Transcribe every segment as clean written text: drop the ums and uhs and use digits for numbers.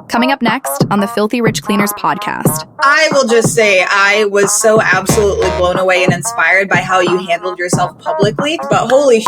Coming up next on the Filthy Rich Cleaners podcast. I will just say I was so absolutely blown away and inspired by how you handled yourself publicly. But holy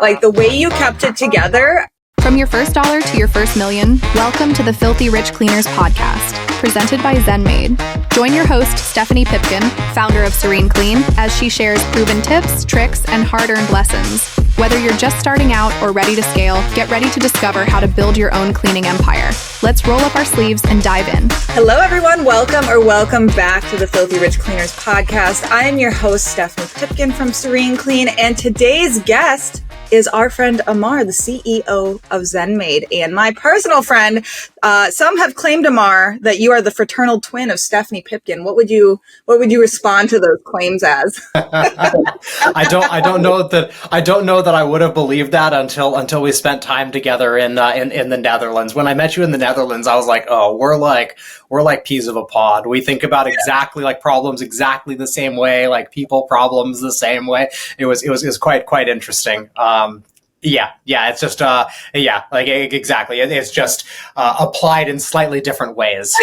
like the way you kept it together. From your first dollar to your first million, welcome to the Filthy Rich Cleaners podcast, presented by ZenMaid. Join your host, Stephanie Pipkin, founder of Serene Clean, as she shares proven tips, tricks, and hard-earned lessons. Whether you're just starting out or ready to scale, get ready to discover how to build your own cleaning empire. Let's roll up our sleeves and dive in. Hello, everyone. Welcome back to the Filthy Rich Cleaners podcast. I am your host, Stephanie Pipkin from Serene Clean, and today's guest is our friend Amar, the CEO of ZenMaid, and my personal friend. Some have claimed, Amar, that you are the fraternal twin of Stephanie Pipkin. What would you respond to those claims as? I don't know that I would have believed that until we spent time together in the Netherlands. When I met you in the Netherlands, I was like, oh, we're like peas of a pod. We think about exactly like problems exactly the same way, like people problems the same way. It was quite interesting. It's just, like exactly. It's just applied in slightly different ways.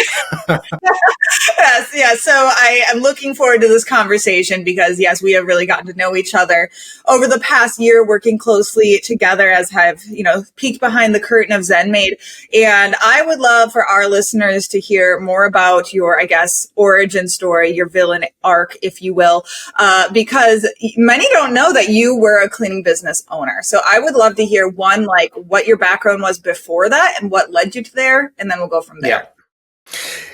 Yes, yeah. So I am looking forward to this conversation because, yes, we have really gotten to know each other over the past year, working closely together as I've, peeked behind the curtain of ZenMaid. And I would love for our listeners to hear more about your, origin story, your villain arc, if you will, because many don't know that you were a cleaning business owner. So I would love to hear one, like what your background was before that and what led you to there, and then we'll go from there.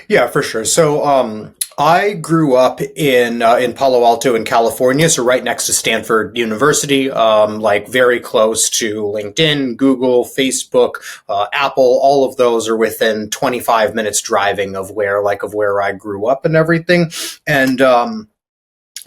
Yeah, for sure. So I grew up in Palo Alto in California, so right next to Stanford University, like very close to LinkedIn, Google, Facebook, Apple. All of those are within 25 minutes driving of where I grew up and everything. And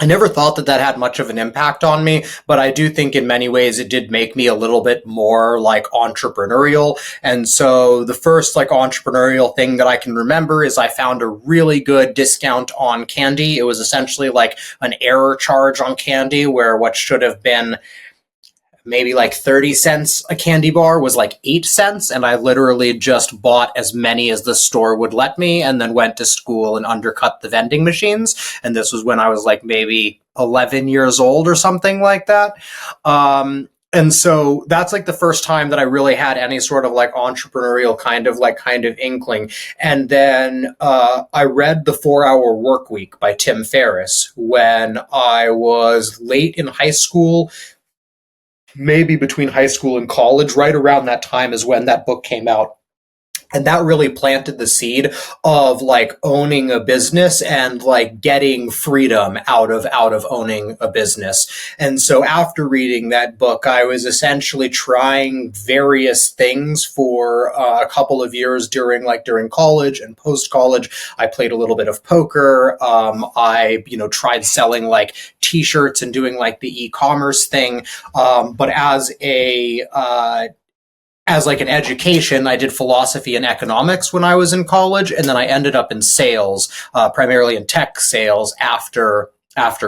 I never thought that had much of an impact on me, but I do think in many ways it did make me a little bit more like entrepreneurial. And so the first like entrepreneurial thing that I can remember is I found a really good discount on candy. It was essentially like an error charge on candy where what should have been maybe like 30 cents a candy bar was like 8 cents. And I literally just bought as many as the store would let me and then went to school and undercut the vending machines. And this was when I was like maybe 11 years old or something like that. And so that's like the first time that I really had any sort of like entrepreneurial kind of inkling. And then I read The 4-Hour Workweek by Tim Ferriss when I was late in high school, maybe between high school and college. Right around that time is when that book came out. And that really planted the seed of like owning a business and like getting freedom out of owning a business. And so after reading that book, I was essentially trying various things for a couple of years during college and post college. I played a little bit of poker. I tried selling like t-shirts and doing like the e-commerce thing. But as like an education, I did philosophy and economics when I was in college, and then I ended up in sales, primarily in tech sales after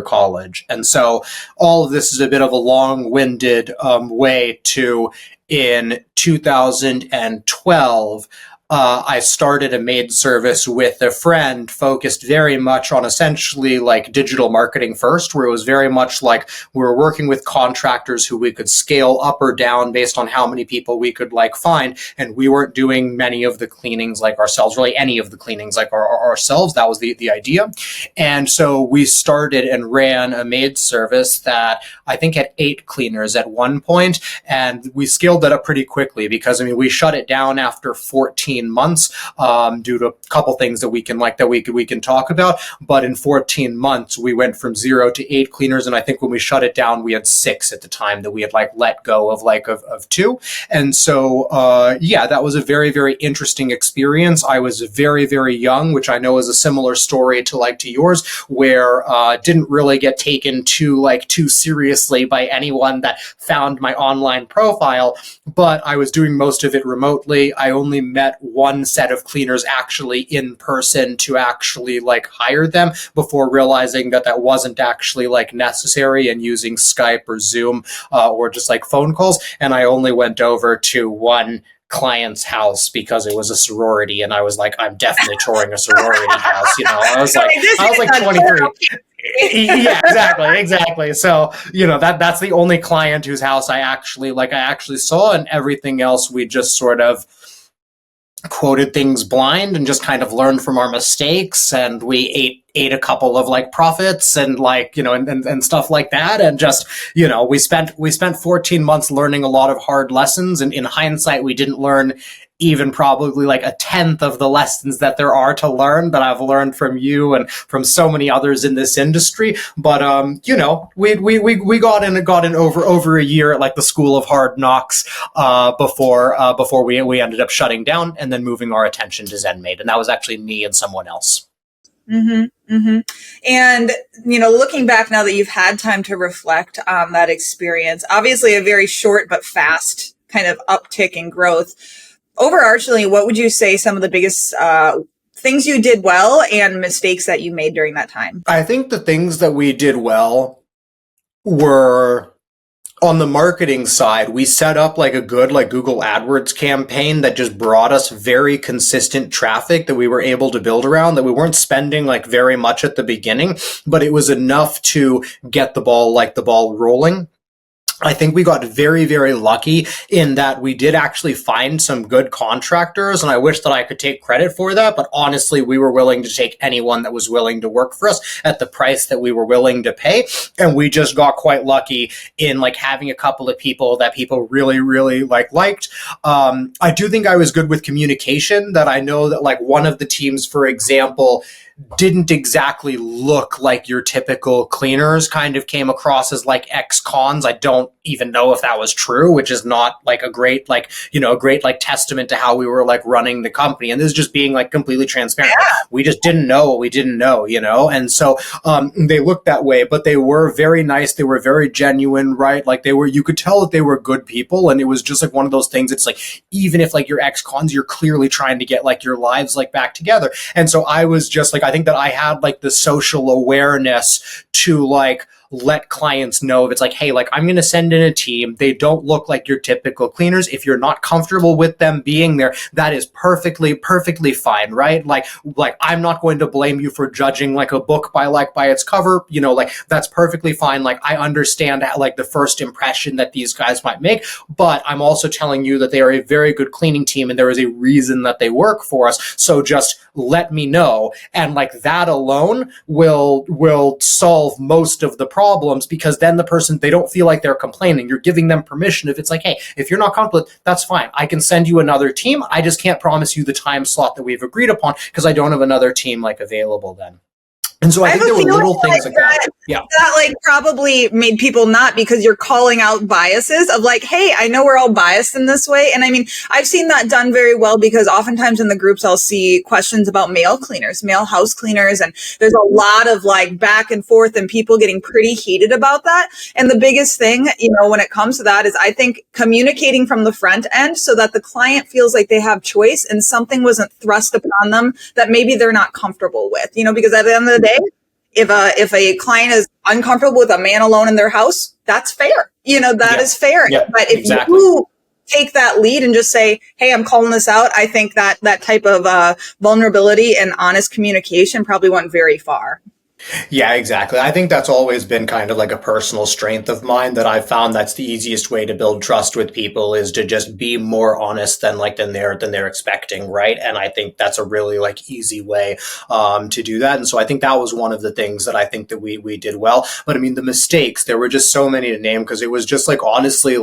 college. And so all of this is a bit of a long-winded way to, in 2012, I started a Maid service with a friend focused very much on essentially like digital marketing first, where it was very much like we were working with contractors who we could scale up or down based on how many people we could like find. And we weren't doing many of the cleanings like ourselves, really any of the cleanings like ourselves. That was the idea. And so we started and ran a Maid service that I think had 8 cleaners at one point. And we scaled that up pretty quickly because we shut it down after 14 months due to a couple things that we can talk about. But in 14 months, we went from 0 to 8 cleaners. And I think when we shut it down, we had 6 at the time that we had like let go of 2. And so, that was a very, very interesting experience. I was very, very young, which I know is a similar story to yours, where didn't really get taken too seriously by anyone that found my online profile, but I was doing most of it remotely. I only met one set of cleaners actually in person to actually hire them before realizing that wasn't actually necessary and using Skype or Zoom or just phone calls. And I only went over to one client's house because it was a sorority, and I was like, I'm definitely touring a sorority house. I was like 23. Yeah, exactly. So, that's the only client whose house I actually saw, and everything else we just sort of quoted things blind and just kind of learned from our mistakes, and we ate a couple of profits and and stuff like that, and just we spent 14 months learning a lot of hard lessons, and in hindsight we didn't learn even probably a tenth of the lessons that there are to learn that I've learned from you and from so many others in this industry. But we got in over a year at the School of Hard Knocks before we ended up shutting down and then moving our attention to ZenMaid, and that was actually me and someone else. Mm-hmm, mm-hmm. And, looking back now that you've had time to reflect on that experience, obviously a very short but fast kind of uptick in growth. Overarchingly, what would you say some of the biggest things you did well and mistakes that you made during that time? I think the things that we did well were on the marketing side. We set up a good Google AdWords campaign that just brought us very consistent traffic that we were able to build around, that we weren't spending very much at the beginning, but it was enough to get the ball rolling. I think we got very, very lucky in that we did actually find some good contractors, and I wish that I could take credit for that, but honestly, we were willing to take anyone that was willing to work for us at the price that we were willing to pay, and we just got quite lucky in having a couple of people that people really, really liked. I do think I was good with communication, that I know that one of the teams, for example, didn't exactly look like your typical cleaners, kind of came across as ex-cons. I don't even know if that was true, which is not a great testament to how we were running the company. And this is just being completely transparent. Yeah. We just didn't know what we didn't know, and so they looked that way, but they were very nice. They were very genuine, right? You could tell that they were good people, and it was just one of those things. It's even if you're ex-cons, you're clearly trying to get your lives back together. And so I was just I think that I had the social awareness to let clients know if it's hey, I'm going to send in a team. They don't look like your typical cleaners. If you're not comfortable with them being there, that is perfectly fine, right? I'm not going to blame you for judging a book by its cover, that's perfectly fine. I understand the first impression that these guys might make, but I'm also telling you that they are a very good cleaning team and there is a reason that they work for us. So just let me know. And that alone will solve most of the problems, because then the person, they don't feel like they're complaining. You're giving them permission. If it's hey, if you're not comfortable, that's fine. I can send you another team. I just can't promise you the time slot that we've agreed upon because I don't have another team available then. And so I think there were little things like that. Yeah. That probably made people not, because you're calling out biases of hey, I know we're all biased in this way. And I mean, I've seen that done very well, because oftentimes in the groups, I'll see questions about male cleaners, male house cleaners. And there's a lot of back and forth and people getting pretty heated about that. And the biggest thing, when it comes to that is, I think, communicating from the front end so that the client feels like they have choice and something wasn't thrust upon them that maybe they're not comfortable with, because at the end of the day, if a client is uncomfortable with a man alone in their house, that's fair. That is fair. Yeah, but if you take that lead and just say, hey, I'm calling this out, I think that type of vulnerability and honest communication probably went very far. Yeah, exactly. I think that's always been kind of a personal strength of mine, that I've found that's the easiest way to build trust with people, is to just be more honest than they're expecting, right? And I think that's a really easy way to do that. And so I think that was one of the things that I think that we did well. But I mean, the mistakes, there were just so many to name, because it was just honestly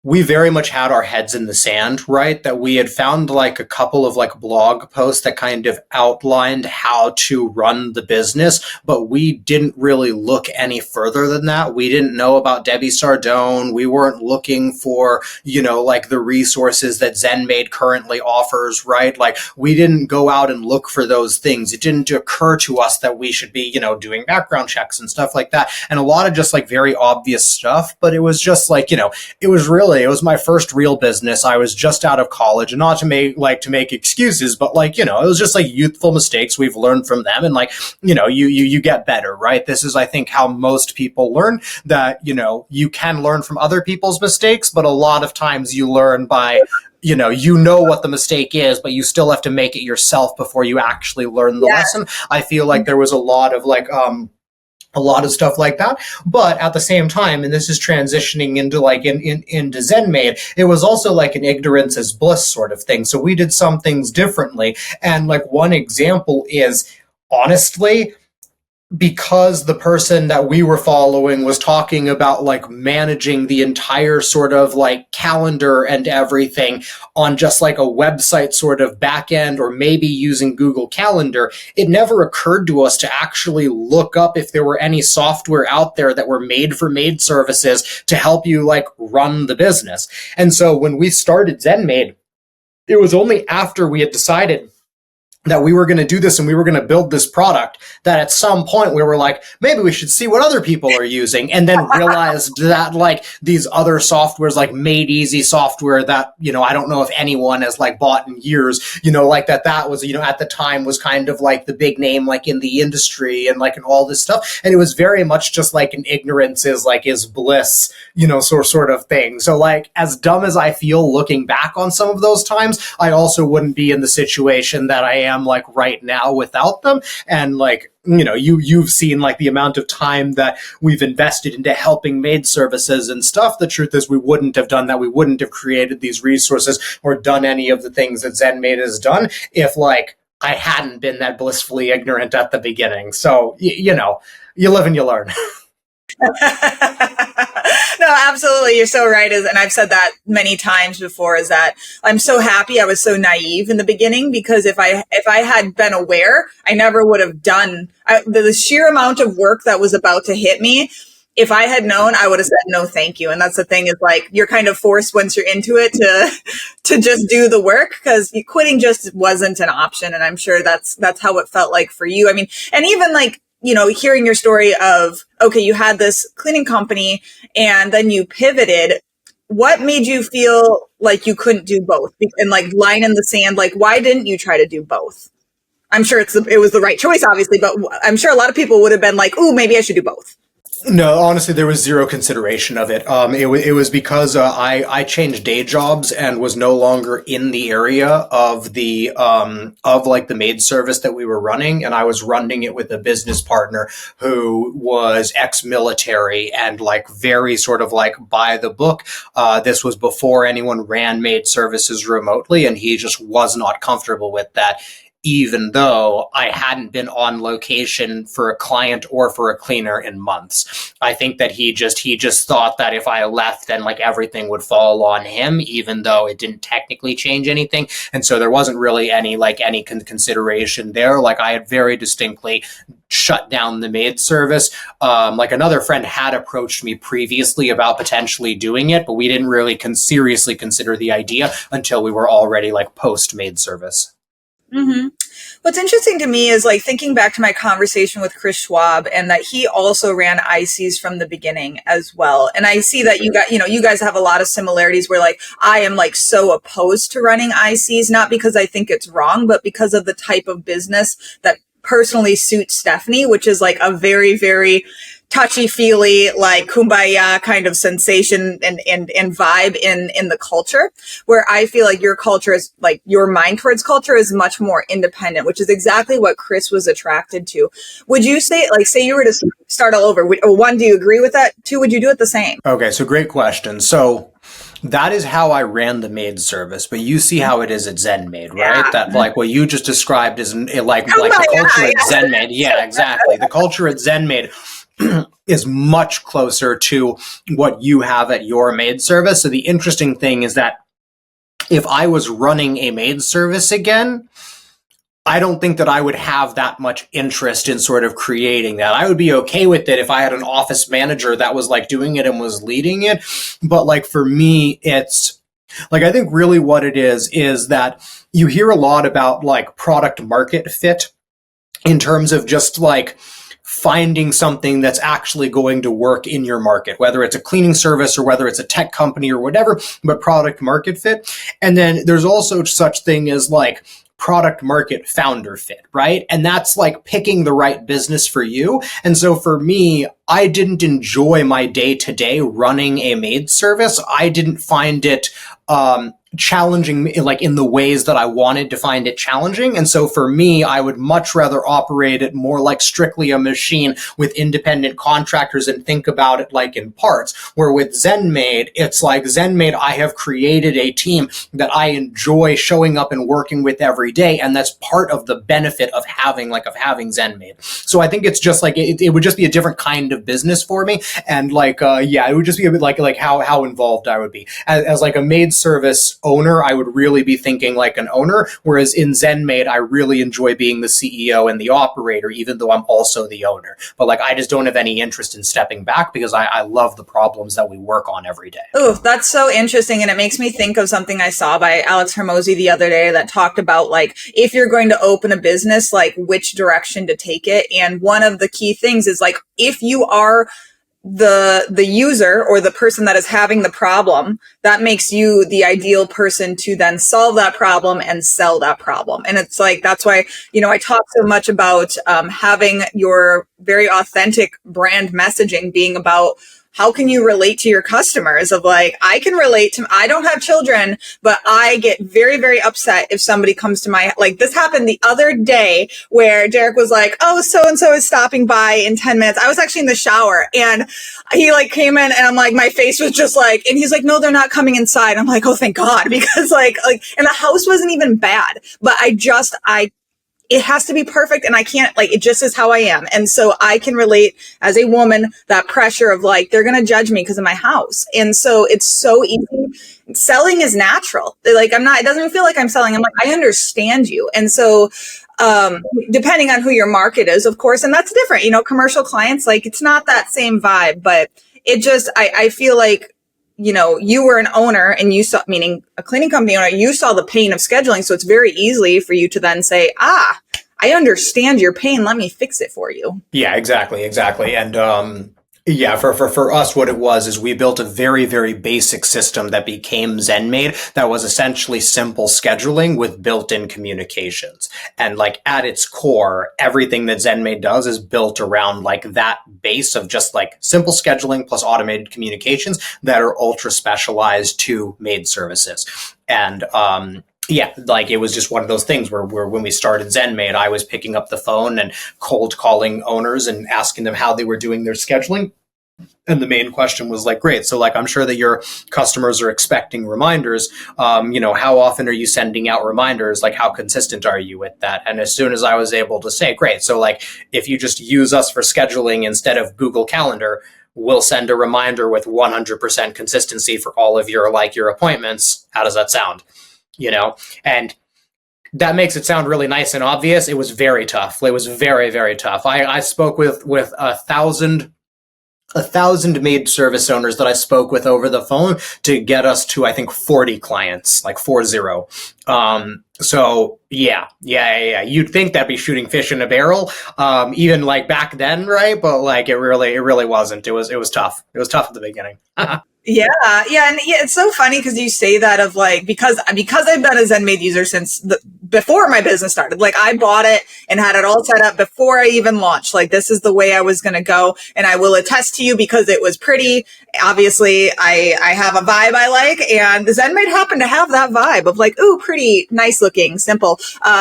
we very much had our heads in the sand, right? That we had found a couple of blog posts that kind of outlined how to run the business, but we didn't really look any further than that. We didn't know about Debbie Sardone. We weren't looking for, the resources that ZenMaid currently offers, right? We didn't go out and look for those things. It didn't occur to us that we should be, doing background checks and stuff like that. And a lot of just very obvious stuff, but it was just it was really really, it was my first real business. I was just out of college, and not to make excuses, but like, it was just like youthful mistakes. We've learned from them, and like, you get better, right? This is, I think, how most people learn, that, you can learn from other people's mistakes, but a lot of times you learn by, what the mistake is, but you still have to make it yourself before you actually learn the lesson. I feel like there was a lot of stuff like that. But at the same time, and this is transitioning into like into ZenMaid, it was also like an ignorance is bliss sort of thing. So we did some things differently. And like one example is, honestly, because the person that we were following was talking about like managing the entire sort of like calendar and everything on just like a website sort of back end, or maybe using Google Calendar, it never occurred to us to actually look up if there were any software out there that were made for maid services to help you like run the business. And so when we started ZenMaid, it was only after we had decided that we were going to do this and we were going to build this product that at some point we were like, maybe we should see what other people are using, and then realized that like these other softwares like Maid Easy software that, I don't know if anyone has like bought in years, like that was, at the time was kind of like the big name like in the industry and like and all this stuff. And it was very much just like an ignorance is bliss, sort of thing. So like, as dumb as I feel looking back on some of those times, I also wouldn't be in the situation that I am like right now without them. And like, you've seen like the amount of time that we've invested into helping maid services and stuff. The truth is we wouldn't have done that. We wouldn't have created these resources or done any of the things that ZenMaid has done if like I hadn't been that blissfully ignorant at the beginning. So, you live and you learn. No, absolutely. You're so right. And I've said that many times before, is that I'm so happy I was so naive in the beginning, because if I had been aware, I never would have done the sheer amount of work that was about to hit me. If I had known, I would have said no, thank you. And that's the thing, is like, you're kind of forced once you're into it to just do the work, because quitting just wasn't an option. And I'm sure that's how it felt like for you. I mean, and even like, hearing your story of, okay, you had this cleaning company and then you pivoted. What made you feel like you couldn't do both? And like line in the sand, like, why didn't you try to do both? I'm sure it was the right choice, obviously, but I'm sure a lot of people would have been like, ooh, maybe I should do both. No, honestly, there was zero consideration of it. It was because I changed day jobs and was no longer in the area of the like the maid service that we were running, and I was running it with a business partner who was ex-military and like very sort of like by the book. This was before anyone ran maid services remotely, and he just was not comfortable with that, even though I hadn't been on location for a client or for a cleaner in months. I think that he just thought that if I left, then like everything would fall on him, even though it didn't technically change anything. And so there wasn't really any consideration there. Like, I had very distinctly shut down the maid service. Like, another friend had approached me previously about potentially doing it, but we didn't really seriously consider the idea until we were already like post maid service. Mm-hmm. What's interesting to me is like thinking back to my conversation with Chris Schwab, and that he also ran ICs from the beginning as well. And I see that you guys have a lot of similarities, where like I am like so opposed to running ICs, not because I think it's wrong, but because of the type of business that personally suits Stephanie, which is like a very, very touchy-feely, like kumbaya kind of sensation and vibe in the culture, where I feel like your culture is like, your mind towards culture is much more independent, which is exactly what Chris was attracted to. Would you say you were to start all over, one, do you agree with that? Two, would you do it the same? Okay, so great question. So that is how I ran the maid service, but you see how it is at ZenMaid, right? Yeah. That like what you just described is like the culture at ZenMaid. Yeah, exactly. The culture at ZenMaid is much closer to what you have at your maid service. So the interesting thing is that if I was running a maid service again, I don't think that I would have that much interest in sort of creating that. I would be okay with it if I had an office manager that was like doing it and was leading it. But like for me, it's like, I think really what it is that you hear a lot about like product market fit in terms of just like finding something that's actually going to work in your market, whether it's a cleaning service or whether it's a tech company or whatever, but product market fit. And then there's also such thing as like product market founder fit, right? And that's like picking the right business for you. And so for me, I didn't enjoy my day to day running a maid service. I didn't find it challenging, like in the ways that I wanted to find it challenging. And so for me, I would much rather operate it more like strictly a machine with independent contractors and think about it like in parts. Where with ZenMaid, it's like ZenMaid, I have created a team that I enjoy showing up and working with every day. And that's part of the benefit of having ZenMaid. So I think it's just like, it would just be a different kind of business for me. And like, it would just be a bit like how involved I would be. As like a maid service owner, I would really be thinking like an owner, whereas in ZenMaid, I really enjoy being the CEO and the operator, even though I'm also the owner. But like, I just don't have any interest in stepping back because I love the problems that we work on every day. Oh, that's so interesting. And it makes me think of something I saw by Alex Hermosi the other day that talked about like, if you're going to open a business, like which direction to take it. And one of the key things is like, if you are the user or the person that is having the problem, that makes you the ideal person to then solve that problem and sell that problem. And it's like, that's why, I talk so much about having your very authentic brand messaging being about how can you relate to your customers of like, I can relate to, I don't have children, but I get very, very upset if somebody comes to like this happened the other day where Derek was like, oh, so-and-so is stopping by in 10 minutes. I was actually in the shower and he like came in and I'm like, my face was just like, and he's like, no, they're not coming inside. I'm like, oh, thank God. Because like, and the house wasn't even bad, but it has to be perfect and I can't, like, it just is how I am. And so I can relate as a woman, that pressure of like, they're going to judge me because of my house. And so it's so easy. Selling is natural. Like, it doesn't feel like I'm selling. I'm like, I understand you. And so, depending on who your market is, of course, and that's different, commercial clients, like it's not that same vibe, but it just, I feel like, you were an owner and you saw, meaning a cleaning company owner, you saw the pain of scheduling. So it's very easily for you to then say, I understand your pain. Let me fix it for you. Yeah, exactly. And, for us, what it was is we built a very, very basic system that became ZenMaid that was essentially simple scheduling with built-in communications. And like at its core, everything that ZenMaid does is built around like that base of just like simple scheduling plus automated communications that are ultra specialized to maid services. And, like it was just one of those things where when we started ZenMaid, I was picking up the phone and cold calling owners and asking them how they were doing their scheduling. And the main question was like, great. So like, I'm sure that your customers are expecting reminders. How often are you sending out reminders? Like, how consistent are you with that? And as soon as I was able to say, great. So like, if you just use us for scheduling instead of Google Calendar, we'll send a reminder with 100% consistency for all of your appointments. How does that sound? And that makes it sound really nice and obvious. It was very tough. It was very, very tough. I spoke with 1,000 maid service owners that I spoke with over the phone to get us to, I think, 40 clients, like 40. So yeah. You'd think that'd be shooting fish in a barrel, even like back then, right? But like it really wasn't. It was tough. It was tough at the beginning. Yeah. And it's so funny because you say that of like, because I've been a ZenMaid user since before my business started. Like I bought it and had it all set up before I even launched. Like this is the way I was going to go. And I will attest to you because it was pretty. Obviously I have a vibe I like, and ZenMaid happened to have that vibe of like, ooh, pretty nice looking, simple.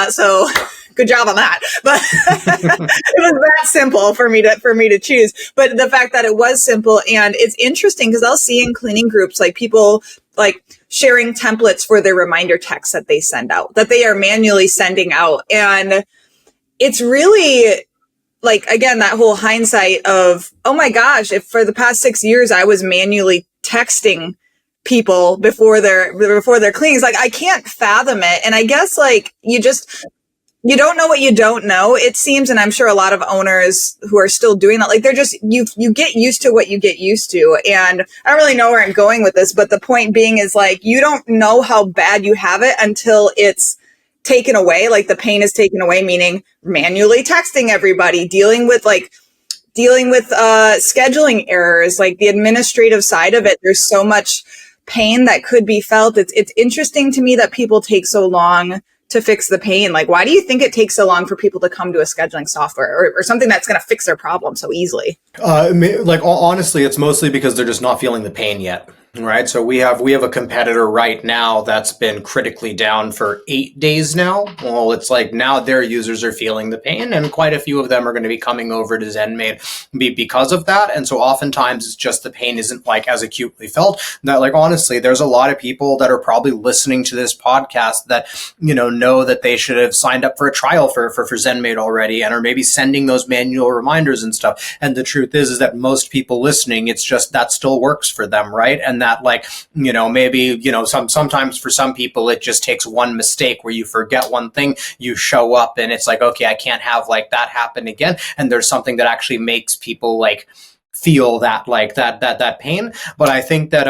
So good job on that. But it was that simple for me to choose. But the fact that it was simple, and it's interesting because I'll see in cleaning groups, like people like sharing templates for their reminder texts that they send out, that they are manually sending out. And it's really like, again, that whole hindsight of, oh my gosh, if for the past 6 years, I was manually texting people before their cleanings, like I can't fathom it. And I guess like you don't know what you don't know, it seems. And I'm sure a lot of owners who are still doing that, like they're just, you get used to what you get used to. And I don't really know where I'm going with this, but the point being is like, you don't know how bad you have it until it's taken away. Like the pain is taken away, meaning manually texting everybody, dealing with like dealing with scheduling errors, like the administrative side of it. There's so much pain that could be felt. It's interesting to me that people take so long to fix the pain. Like, why do you think it takes so long for people to come to a scheduling software or something that's going to fix their problem so easily? Honestly, it's mostly because they're just not feeling the pain yet. Right. So we have a competitor right now that's been critically down for 8 days now. Well, it's like now their users are feeling the pain, and quite a few of them are going to be coming over to ZenMaid because of that. And so oftentimes it's just the pain isn't like as acutely felt. That, like, honestly, there's a lot of people that are probably listening to this podcast that, know that they should have signed up for a trial for ZenMaid already and are maybe sending those manual reminders and stuff. And the truth is that most people listening, it's just that still works for them. Right. And that, like, maybe, sometimes for some people, it just takes one mistake where you forget one thing, you show up and it's like, okay, I can't have like that happen again. And there's something that actually makes people like feel that, like that pain. But I think that,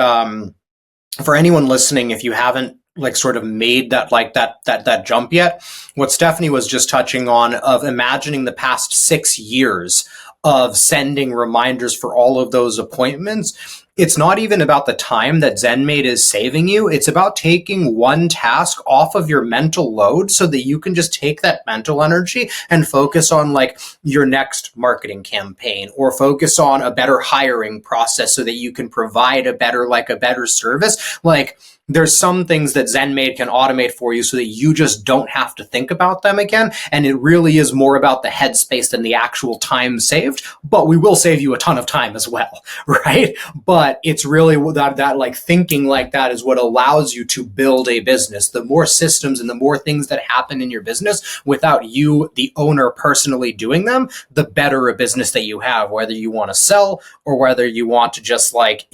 for anyone listening, if you haven't like sort of made that jump yet, what Stephanie was just touching on of imagining the past 6 years of sending reminders for all of those appointments, it's not even about the time that ZenMaid is saving you. It's about taking one task off of your mental load so that you can just take that mental energy and focus on like your next marketing campaign, or focus on a better hiring process so that you can provide a better service. Like, there's some things that ZenMaid can automate for you so that you just don't have to think about them again. And it really is more about the headspace than the actual time saved, but we will save you a ton of time as well, right? But it's really that like thinking like that is what allows you to build a business. The more systems and the more things that happen in your business without you, the owner, personally doing them, the better a business that you have, whether you want to sell or whether you want to just like,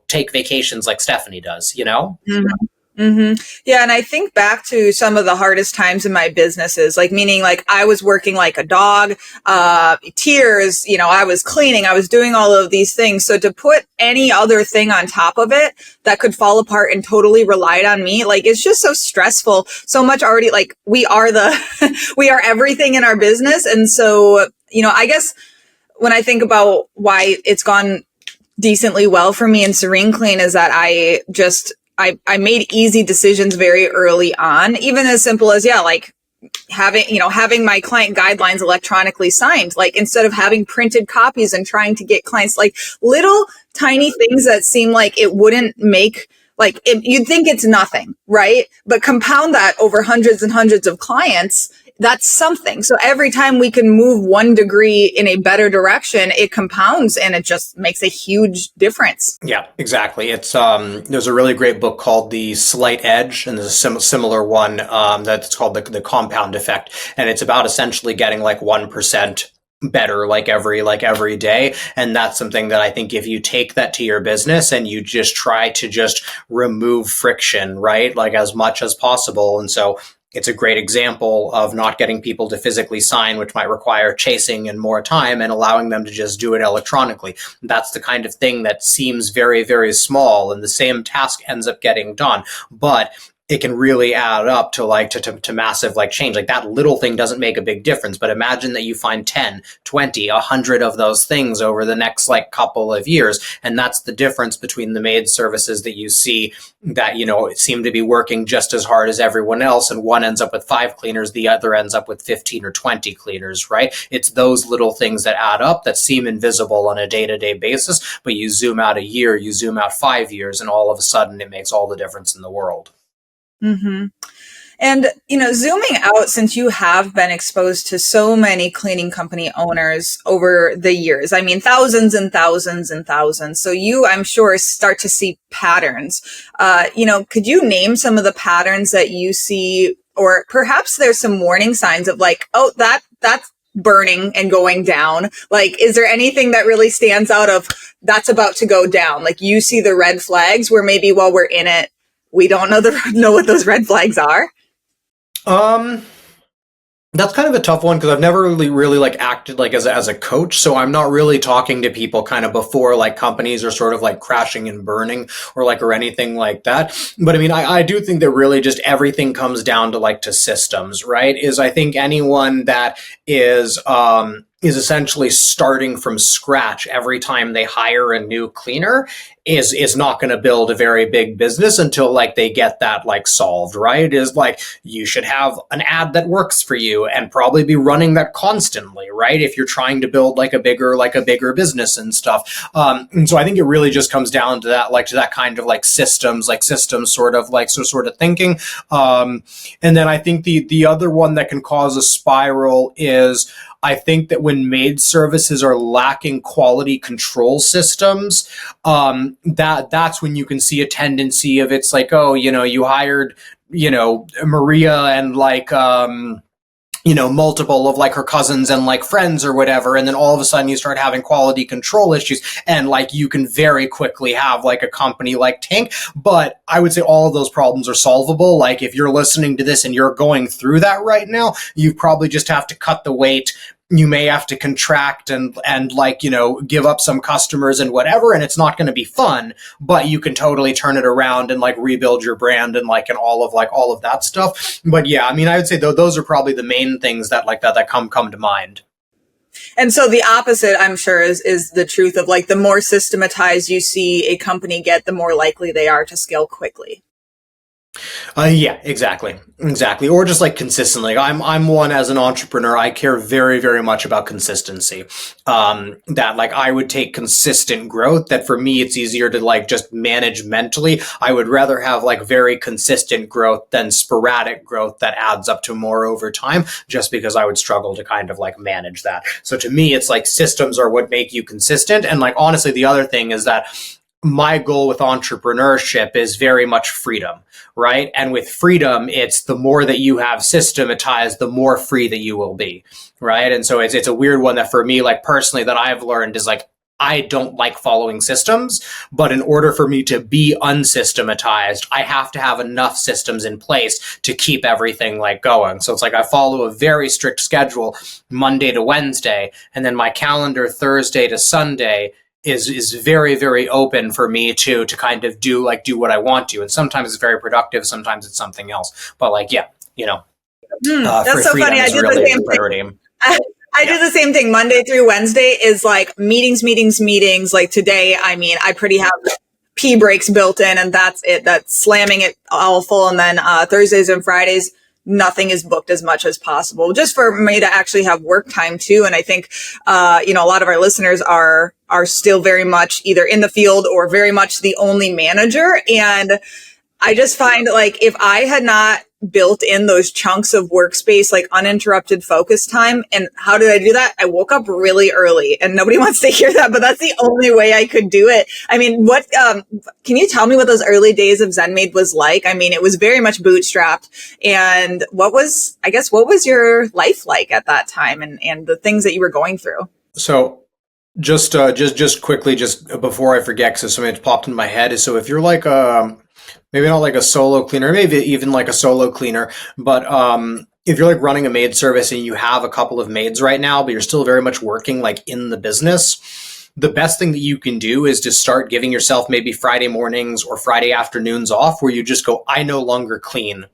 take vacations like Stephanie does, Mm-hmm. Mm-hmm. Yeah. And I think back to some of the hardest times in my businesses, like meaning like I was working like a dog, tears, I was cleaning, I was doing all of these things. So to put any other thing on top of it that could fall apart and totally relied on me, like, it's just so stressful, so much already, like we are we are everything in our business. And so, I guess when I think about why it's gone decently well for me in Serene Clean is that I made easy decisions very early on, even as simple as, like having my client guidelines electronically signed, like instead of having printed copies and trying to get clients, like little tiny things that seem like it wouldn't make, like you'd think it's nothing, right? But compound that over hundreds and hundreds of clients, that's something. So every time we can move 1 degree in a better direction, it compounds and it just makes a huge difference. Yeah, exactly. It's there's a really great book called The Slight Edge, and there's a similar one that's called the Compound Effect, and it's about essentially getting like 1% better like every day. And that's something that I think if you take that to your business and you just try to just remove friction, right, like as much as possible. And so it's a great example of not getting people to physically sign, which might require chasing and more time, and allowing them to just do it electronically. That's the kind of thing that seems very, very small, and the same task ends up getting done. But it can really add up to like to massive like change. Like that little thing doesn't make a big difference, but imagine that you find 10, 20, 100 of those things over the next like couple of years. And that's the difference between the maid services that you see that, seem to be working just as hard as everyone else. And one ends up with 5 cleaners, the other ends up with 15 or 20 cleaners, right? It's those little things that add up that seem invisible on a day-to-day basis, but you zoom out a year, you zoom out 5 years, and all of a sudden it makes all the difference in the world. Mm-hmm. And, zooming out, since you have been exposed to so many cleaning company owners over the years, I mean, thousands and thousands and thousands. So you, I'm sure, start to see patterns. Could you name some of the patterns that you see, or perhaps there's some warning signs of like, oh, that's burning and going down? Like, is there anything that really stands out of that's about to go down? Like you see the red flags where maybe while we're in it, we don't know what those red flags are? That's kind of a tough one because I've never really like acted like as a coach. So I'm not really talking to people kind of before like companies are sort of like crashing and burning or anything like that. But I mean, I do think that really just everything comes down to systems, right? I think anyone that is, is essentially starting from scratch every time they hire a new cleaner is not going to build a very big business until like they get that like solved, right? Is like you should have an ad that works for you and probably be running that constantly, right? If you're trying to build like a bigger business and stuff. And so I think it really just comes down to that kind of like systems sort of thinking. And then I think the other one that can cause a spiral is I think that when maid services are lacking quality control systems, that's when you can see a tendency of it's like, oh, you hired, Maria and like, multiple of like her cousins and like friends or whatever. And then all of a sudden you start having quality control issues and like you can very quickly have like a company like tank. But I would say all of those problems are solvable. Like if you're listening to this and you're going through that right now, you probably just have to cut the weight. You may have to contract and like, give up some customers and whatever. And it's not going to be fun, but you can totally turn it around and like rebuild your brand and all of that stuff. But yeah, I mean, I would say though, those are probably the main things that come to mind. And so the opposite, I'm sure, is the truth of like the more systematized you see a company get, the more likely they are to scale quickly. Yeah, exactly. Or just like consistently. I'm one as an entrepreneur. I care very, very much about consistency. That like I would take consistent growth. That for me, it's easier to like just manage mentally. I would rather have like very consistent growth than sporadic growth that adds up to more over time. Just because I would struggle to kind of like manage that. So to me, it's like systems are what make you consistent. And like honestly, the other thing is that my goal with entrepreneurship is very much freedom, right? And with freedom, it's the more that you have systematized, the more free that you will be, right? And so it's a weird one that for me, like personally, that I've learned is like, I don't like following systems, but in order for me to be unsystematized, I have to have enough systems in place to keep everything like going. So it's like I follow a very strict schedule Monday to Wednesday, and then my calendar Thursday to Sunday is very, very open for me to kind of do what I want to. And sometimes it's very productive. Sometimes it's something else. But like, yeah, that's so funny. I did the same thing. I do the same thing. Monday through Wednesday is like meetings. Like today, I mean, I pretty have pee breaks built in and that's it. That's slamming it all full. And then Thursdays and Fridays, nothing is booked as much as possible, just for me to actually have work time too. And I think, a lot of our listeners are still very much either in the field or very much the only manager. And I just find like if I had not built in those chunks of workspace, like uninterrupted focus time. And how did I do that? I woke up really early and nobody wants to hear that, but that's the only way I could do it. I mean, can you tell me what those early days of ZenMaid was like? I mean, it was very much bootstrapped. And what was your life like at that time and the things that you were going through? So just quickly, just before I forget, because something that popped in my head is, so if you're like, maybe not like a solo cleaner, maybe even like a solo cleaner, but if you're like running a maid service and you have a couple of maids right now, but you're still very much working like in the business, the best thing that you can do is to start giving yourself maybe Friday mornings or Friday afternoons off where you just go, I no longer clean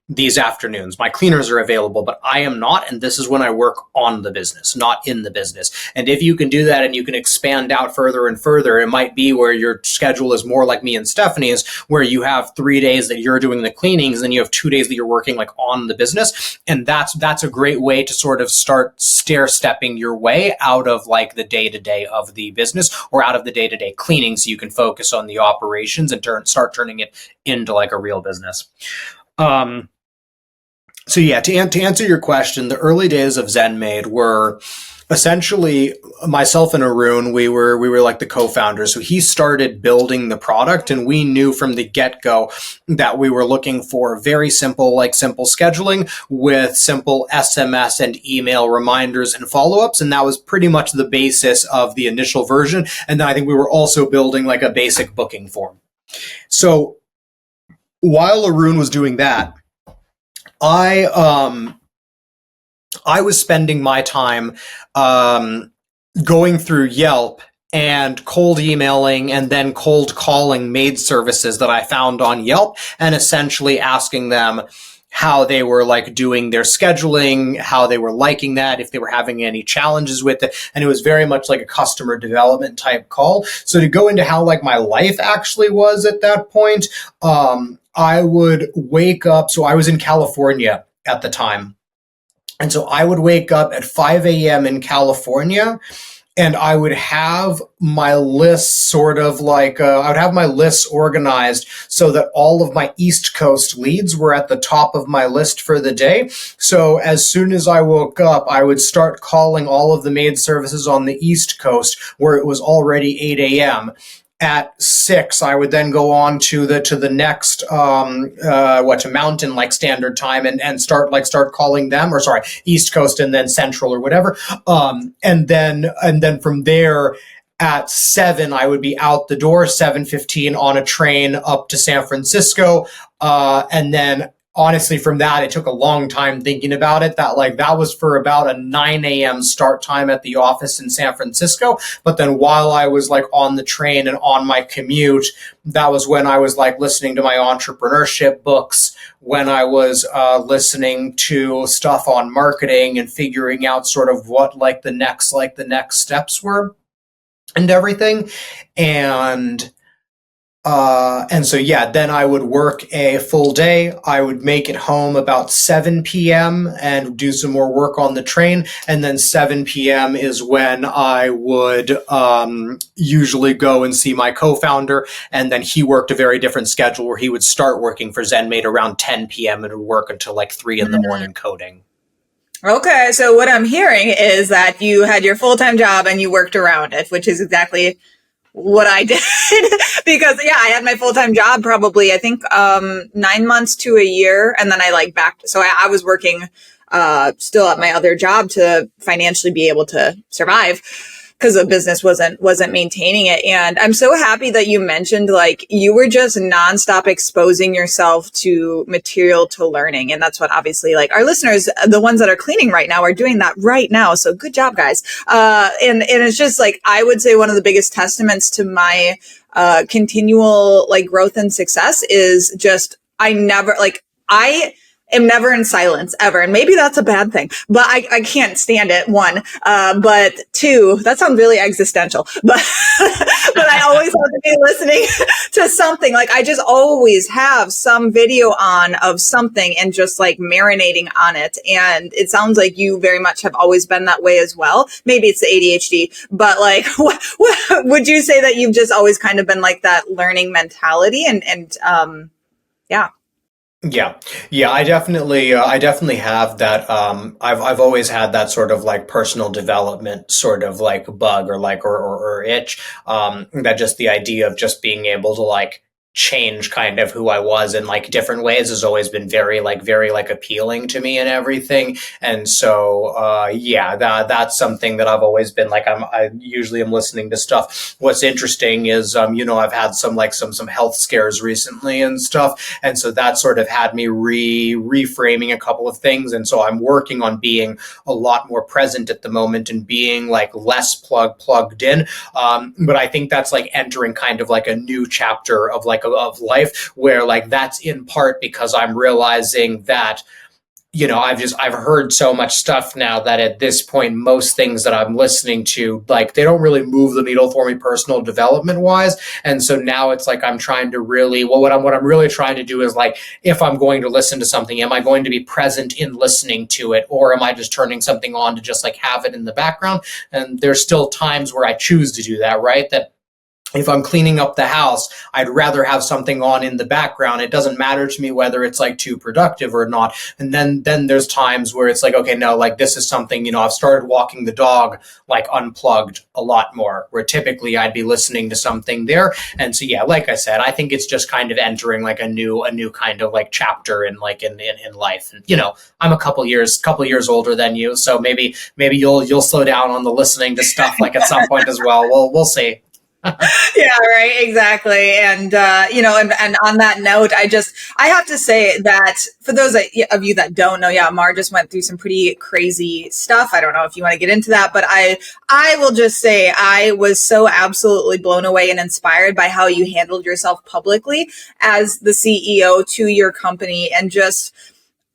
these afternoons. My cleaners are available, but I am not. And this is when I work on the business, not in the business. And if you can do that and you can expand out further and further, it might be where your schedule is more like me and Stephanie's, where you have 3 days that you're doing the cleanings, and you have 2 days that you're working like on the business. And that's a great way to sort of start stair-stepping your way out of like the day-to-day of the business or out of the day-to-day cleaning, so you can focus on the operations and start turning it into like a real business. So yeah, to answer your question, the early days of ZenMaid were essentially myself and Arun. We were like the co-founders. So he started building the product, and we knew from the get-go that we were looking for very simple scheduling with simple SMS and email reminders and follow-ups. And that was pretty much the basis of the initial version. And then I think we were also building like a basic booking form. So while Arun was doing that, I was spending my time going through Yelp and cold emailing and then cold calling maid services that I found on Yelp, and essentially asking them, how they were like doing their scheduling, how they were liking that, if they were having any challenges with it. And it was very much like a customer development type call. So to go into how like my life actually was at that point, I would wake up. So I was in California at the time. And so I would wake up at 5 a.m. in California, and I would have my list sort of like, I would have my lists organized so that all of my East Coast leads were at the top of my list for the day. So as soon as I woke up, I would start calling all of the maid services on the East Coast where it was already 8 a.m. At 6, I would then go on to the next to Mountain like standard time and start calling them, or sorry, East Coast and then Central or whatever. And then from there at 7, I would be out the door, 7:15 on a train up to San Francisco. And then honestly, from that, it took a long time thinking about it. That was for about a 9 a.m. start time at the office in San Francisco. But then while I was like on the train and on my commute, that was when I was like listening to my entrepreneurship books, when I was listening to stuff on marketing and figuring out sort of what like the next steps were and everything. And so, yeah, then I would work a full day. I would make it home about 7 p.m. and do some more work on the train. And then 7 p.m. is when I would usually go and see my co-founder. And then he worked a very different schedule where he would start working for ZenMaid around 10 p.m. and would work until like 3 in the morning coding. Okay, so what I'm hearing is that you had your full-time job and you worked around it, which is exactly what I did. Because I had my full-time job probably, I think, 9 months to a year. And then I like backed. So I was working, still at my other job to financially be able to survive because the business wasn't maintaining it. And I'm so happy that you mentioned like you were just nonstop exposing yourself to material, to learning. And that's what obviously like our listeners, the ones that are cleaning right now, are doing that right now. So good job, guys. And it's just like, I would say one of the biggest testaments to my continual like growth and success is just, I am never in silence ever. And maybe that's a bad thing, but I can't stand it. 1. But 2, that sounds really existential, but I always have to be listening to something. Like I just always have some video on of something and just like marinating on it. And it sounds like you very much have always been that way as well. Maybe it's the ADHD, but like, what would you say that you've just always kind of been like that learning mentality yeah. Yeah, I definitely have that. I've always had that sort of like personal development sort of like bug or itch. That just the idea of just being able to like change kind of who I was in like different ways has always been very appealing to me and everything. And so, that's something that I've always been like, I usually am listening to stuff. What's interesting is, I've had some health scares recently and stuff. And so that sort of had me reframing a couple of things. And so I'm working on being a lot more present at the moment and being like less plugged in. But I think that's like entering kind of like a new chapter of life where like that's in part because I'm realizing that I've heard so much stuff now that at this point most things that I'm listening to like they don't really move the needle for me personal development wise. And so now it's like I'm trying to really what I'm really trying to do is like if I'm going to listen to something, am I going to be present in listening to it, or am I just turning something on to just like have it in the background? And there's still times where I choose to do that, right? That if I'm cleaning up the house, I'd rather have something on in the background. It doesn't matter to me whether it's like too productive or not. And then there's times where it's like, okay, no, like this is something, I've started walking the dog like unplugged a lot more, where typically I'd be listening to something there. And so, yeah, like I said, I think it's just kind of entering like a new kind of like chapter in life. And, I'm a couple years older than you. So maybe you'll slow down on the listening to stuff like at some point as well. We'll see. Yeah, right. Exactly. And, and on that note, I have to say that for those of you that don't know, Amar just went through some pretty crazy stuff. I don't know if you want to get into that, but I will just say I was so absolutely blown away and inspired by how you handled yourself publicly as the CEO to your company, and just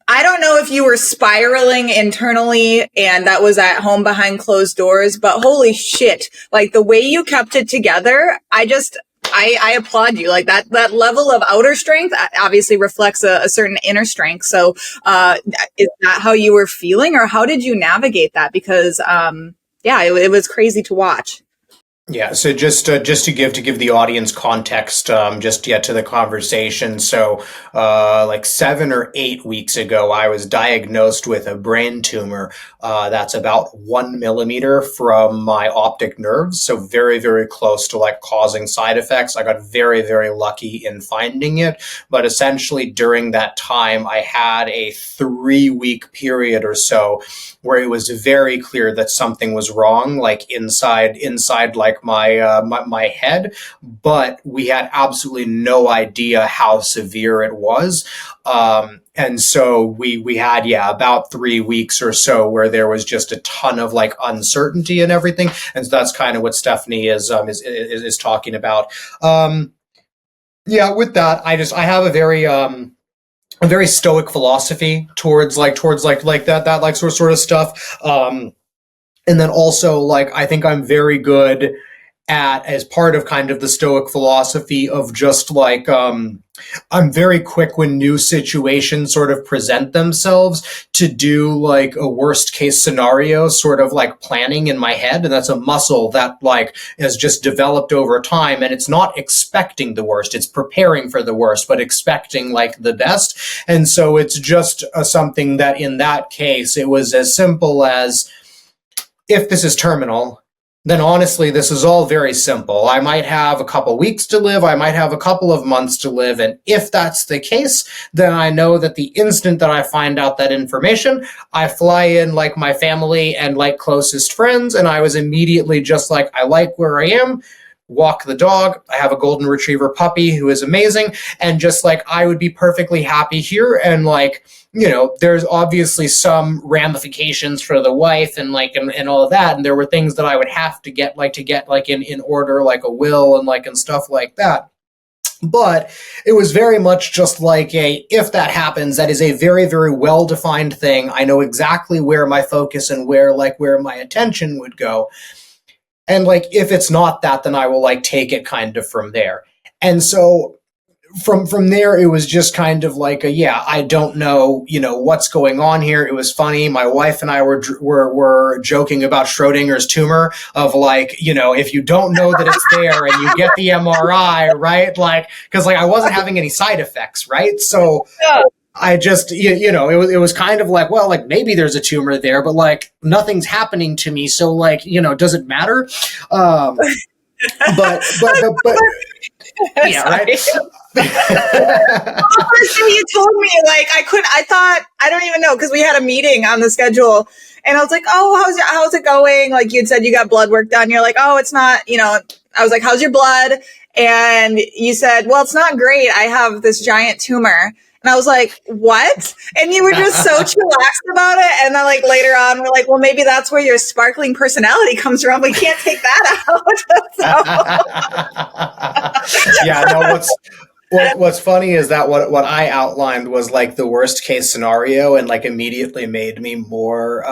I don't know if you were spiraling internally and that was at home behind closed doors, but holy shit, like the way you kept it together, I applaud you. Like that level of outer strength obviously reflects a certain inner strength. So, is that how you were feeling, or how did you navigate that? Because, yeah, it was crazy to watch. Yeah, so just to give the audience context, just yet to the conversation. So, like 7 or 8 weeks ago, I was diagnosed with a brain tumor that's about 1 millimeter from my optic nerves. So very, very close to like causing side effects. I got very, very lucky in finding it. But essentially during that time, I had a 3-week period or so where it was very clear that something was wrong, like inside like my head, but we had absolutely no idea how severe it was. And so we had, about 3 weeks or so where there was just a ton of like uncertainty and everything. And so that's kind of what Stephanie is talking about. With that, I have a very stoic philosophy towards that like sort of stuff. And then also like I think I'm very good at, as part of kind of the stoic philosophy of just like I'm very quick when new situations sort of present themselves to do like a worst case scenario sort of like planning in my head. And that's a muscle that like has just developed over time. And it's not expecting the worst, it's preparing for the worst, but expecting like the best. And so it's just something that in that case, it was as simple as, if this is terminal, then honestly, this is all very simple. I might have a couple weeks to live. I might have a couple of months to live. And if that's the case, then I know that the instant that I find out that information, I fly in like my family and like closest friends. And I was immediately just like, I like where I am. Walk the dog. I have a golden retriever puppy who is amazing. And just like, I would be perfectly happy here. And like, there's obviously some ramifications for the wife and like, and all of that. And there were things that I would have to get in order, like a will and stuff like that. But it was very much just like if that happens, that is a very, very well-defined thing. I know exactly where my focus and where my attention would go. And like, if it's not that, then I will like take it kind of from there. And so from there, it was just kind of like I don't know, what's going on here. It was funny. My wife and I were joking about Schrodinger's tumor of like, if you don't know that it's there and you get the MRI, right? Like, cause like I wasn't having any side effects, right? So I just, it was kind of like, well, like maybe there's a tumor there, but like nothing's happening to me. So like, does it matter? But yeah, right. The first thing you told me, like I thought, I don't even know, because we had a meeting on the schedule and I was like, oh, how's it going? Like you'd said you got blood work done. You're like, oh, it's not, I was like, how's your blood? And you said, well, it's not great. I have this giant tumor. And I was like, what? And you were just so chillaxed about it. And then like later on, we're like, well, maybe that's where your sparkling personality comes from. We can't take that out. Yeah, no, what's funny is that what I outlined was like the worst case scenario, and like immediately made me more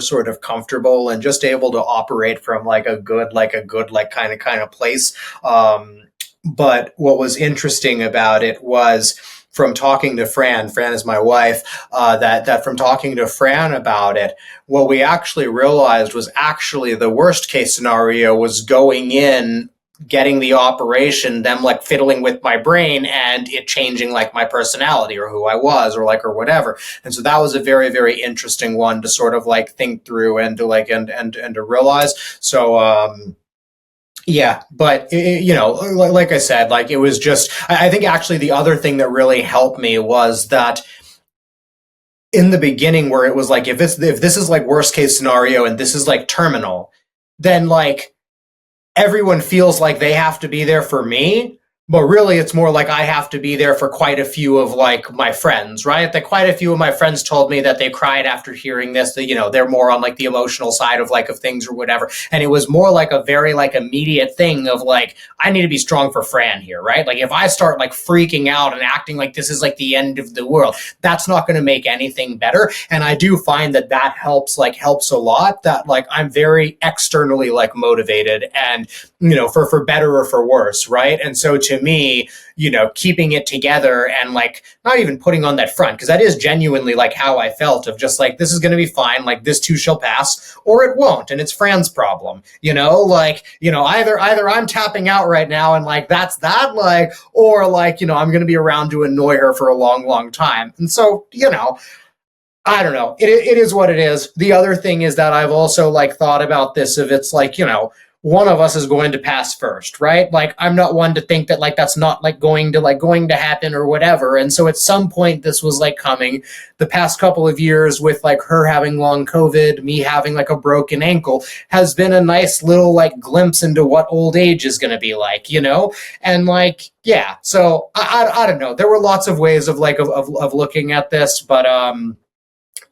sort of comfortable and just able to operate from like a good kind of place. But what was interesting about it was, from talking to Fran is my wife, that from talking to Fran about it, what we actually realized was actually the worst case scenario was going in, getting the operation, them like fiddling with my brain and it changing like my personality or who I was or whatever. And so that was a very, very interesting one to sort of like think through and to like, and to realize. So, yeah, but like I said, like it was just, I think actually the other thing that really helped me was that in the beginning, where it was like, if this is like worst case scenario and this is like terminal, then like everyone feels like they have to be there for me. But really, it's more like I have to be there for quite a few of like my friends, right? That quite a few of my friends told me that they cried after hearing this, that, they're more on like the emotional side of like of things or whatever. And it was more like a very like immediate thing of like, I need to be strong for Fran here, right? Like if I start like freaking out and acting like this is like the end of the world, that's not going to make anything better. And I do find that helps a lot, that like I'm very externally like motivated and, for better or for worse, right? And so to me, keeping it together and like not even putting on that front, because that is genuinely like how I felt of just like, this is going to be fine, like this too shall pass, or it won't, and it's Fran's problem, either I'm tapping out right now and like that's that, like, or like, I'm going to be around to annoy her for a long, long time. And so, I don't know. It is what it is. The other thing is that I've also like thought about this of it's like, one of us is going to pass first, right? Like I'm not one to think that like that's not like going to happen or whatever. And so at some point this was like coming. The past couple of years with like her having long COVID, me having like a broken ankle has been a nice little like glimpse into what old age is going to be like, And like, yeah. So I don't know. There were lots of ways of like of looking at this, but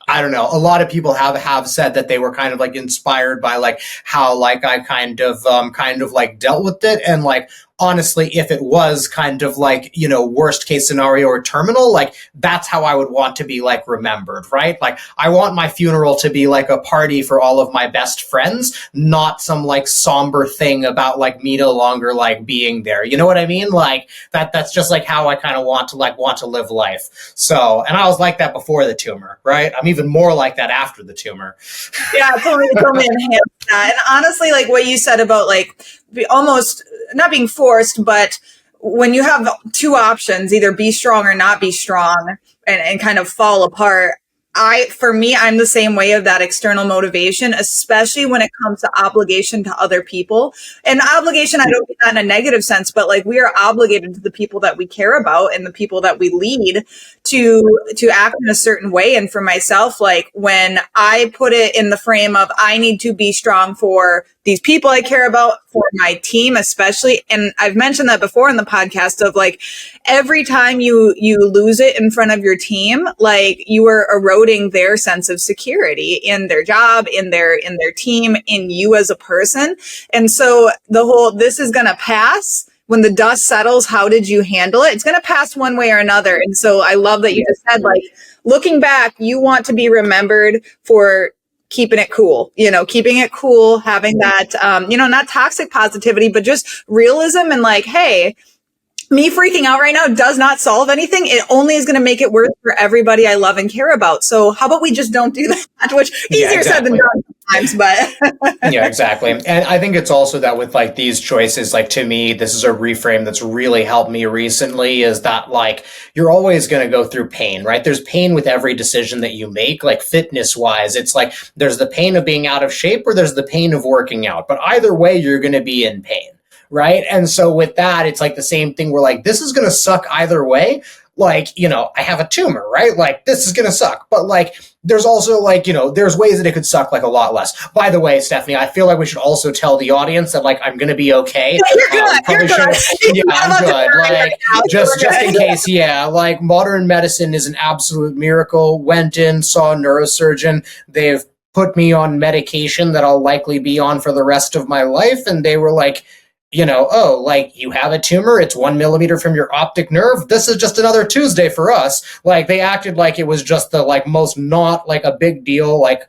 I don't know. A lot of people have said that they were kind of like inspired by like how like I kind of like dealt with it. And like, honestly, if it was kind of like, worst case scenario or terminal, like that's how I would want to be like remembered, right? Like I want my funeral to be like a party for all of my best friends, not some like somber thing about like me no longer like being there. You know what I mean? Like that's just like how I kind of want to live life. So, and I was like that before the tumor, right? I'm even more like that after the tumor. Yeah, totally enhanced that. And honestly, like what you said about like almost not being forced, but when you have two options, either be strong or not be strong and kind of fall apart. For me, I'm the same way of that external motivation, especially when it comes to obligation to other people. And obligation, I don't mean that in a negative sense, but like we are obligated to the people that we care about and the people that we lead to act in a certain way. And for myself, like when I put it in the frame of I need to be strong for these people I care about, for my team especially. And I've mentioned that before in the podcast of like every time you lose it in front of your team, like you are eroding their sense of security in their job, in their team, in you as a person. And so the whole this is going to pass. When the dust settles, how did you handle it? It's going to pass one way or another. And so I love that you just said, like, looking back, you want to be remembered for keeping it cool, having that, not toxic positivity, but just realism and like, hey, me freaking out right now does not solve anything. It only is going to make it worse for everybody I love and care about. So how about we just don't do that? Which easier said than done sometimes, but yeah, exactly. And I think it's also that with like these choices, like to me, this is a reframe that's really helped me recently is that like, you're always going to go through pain, right? There's pain with every decision that you make, like fitness wise, it's like, there's the pain of being out of shape or there's the pain of working out, but either way, you're going to be in pain. Right. And so with that, it's like the same thing. We're like, this is going to suck either way. Like, I have a tumor, right? Like, this is going to suck. But like, there's also like, there's ways that it could suck like a lot less. By the way, Stephanie, I feel like we should also tell the audience that like, I'm going to be okay. You're good. You're good. Yeah, I'm good. Like, just in case. Yeah. Like modern medicine is an absolute miracle. Went in, saw a neurosurgeon. They've put me on medication that I'll likely be on for the rest of my life. And they were like, like you have a tumor, it's 1 millimeter from your optic nerve. This is just another Tuesday for us. Like they acted like it was just the like most not like a big deal, like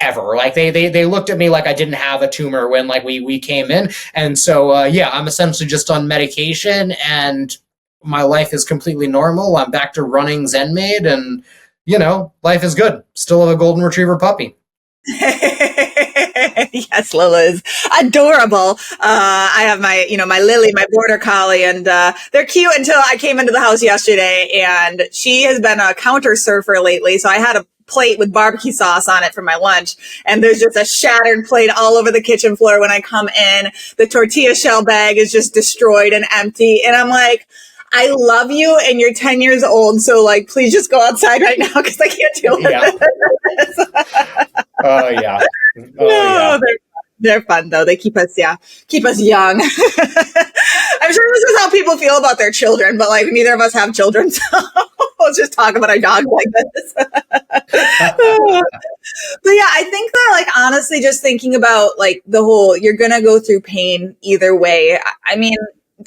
ever. Like they looked at me like I didn't have a tumor when like we came in. And so, I'm essentially just on medication and my life is completely normal. I'm back to running ZenMaid and, life is good. Still have a golden retriever puppy. Yes, Lila is adorable. I have my Lily, my border collie, and they're cute until I came into the house yesterday, and she has been a counter surfer lately. So I had a plate with barbecue sauce on it for my lunch, and there's just a shattered plate all over the kitchen floor when I come in. The tortilla shell bag is just destroyed and empty, and I'm like, I love you and you're 10 years old. So like, please just go outside right now because I can't deal with it. Oh, yeah. They're fun though. They keep us young. I I'm sure this is how people feel about their children, but like neither of us have children, so let's just talk about our dogs like this. But yeah, I think that like honestly, just thinking about like the whole, you're gonna go through pain either way. I mean,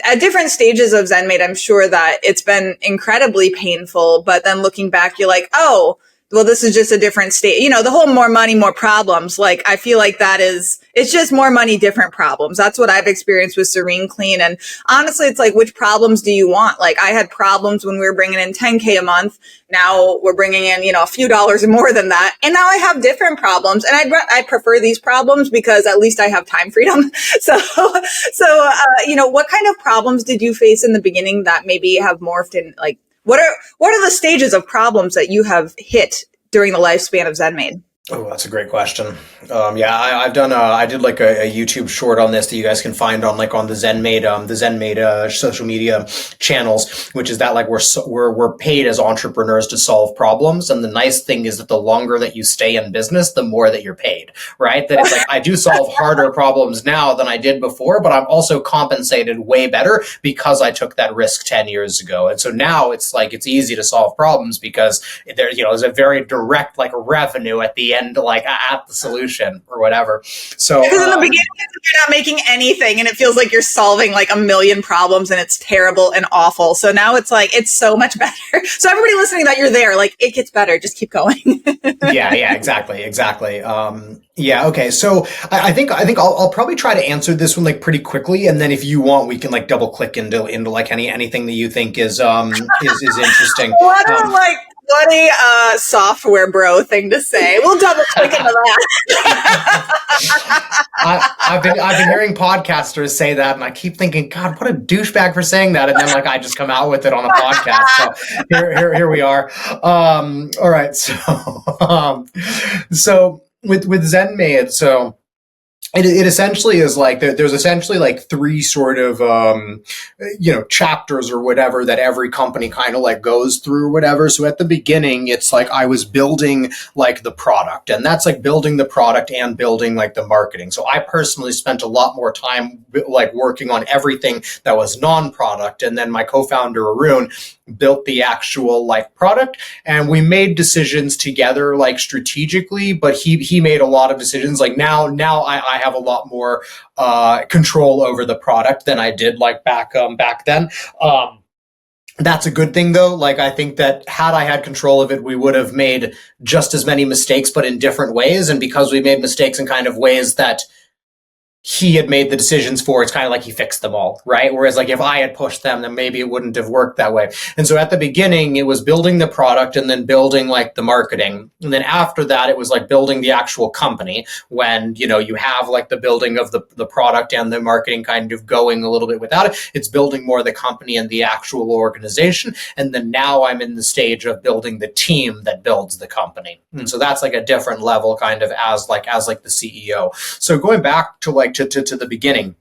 at different stages of ZenMaid, I'm sure that it's been incredibly painful, but then looking back, you're like, oh, well, this is just a different state. You know, the whole more money, more problems. Like, I feel like it's just more money, different problems. That's what I've experienced with Serene Clean. And honestly, it's like, which problems do you want? Like, I had problems when we were bringing in 10K a month. Now we're bringing in, a few dollars more than that. And now I have different problems. And I prefer these problems because at least I have time freedom. So, what kind of problems did you face in the beginning that maybe have morphed in, like, what are the stages of problems that you have hit during the lifespan of ZenMaid? Oh, that's a great question. I did like a YouTube short on this that you guys can find on the ZenMaid social media channels, which is that like we're paid as entrepreneurs to solve problems. And the nice thing is that the longer that you stay in business, the more that you're paid, right? That it's like, I do solve harder problems now than I did before, but I'm also compensated way better because I took that risk 10 years ago. And so now it's like, it's easy to solve problems because there's a very direct like revenue at the end, like at the solution or whatever. So because in the beginning you're not making anything and it feels like you're solving like a million problems and it's terrible and awful. So now it's like, it's so much better. So everybody listening that you're there, like it gets better. Just keep going. Yeah, exactly. Okay. So I think I'll probably try to answer this one like pretty quickly. And then if you want, we can like double click into like anything that you think is interesting. What a like bloody software bro thing to say. We'll double click into that. I've been hearing podcasters say that, and I keep thinking, God, what a douchebag for saying that. And then like I just come out with it on a podcast. So here we are. All right. So with ZenMaid, so it essentially is like there's essentially like three sort of chapters or whatever that every company kind of like goes through or whatever. So at the beginning, it's like I was building like the product, and that's like building the product and building like the marketing. So I personally spent a lot more time like working on everything that was non-product, and then my co-founder Arun built the actual like product, and we made decisions together like strategically, but he made a lot of decisions. Like now I have a lot more control over the product than I did like back then. That's a good thing though. Like I think that had I had control of it, we would have made just as many mistakes, but in different ways. And because we made mistakes in kind of ways that he had made the decisions for, it's kind of like he fixed them all, right? Whereas like if I had pushed them, then maybe it wouldn't have worked that way. And so at the beginning, it was building the product and then building like the marketing. And then after that, it was like building the actual company when, you have like the building of the product and the marketing kind of going a little bit without it. It's building more the company and the actual organization. And then now I'm in the stage of building the team that builds the company. And so that's like a different level kind of as the CEO. So going back to like, to the beginning.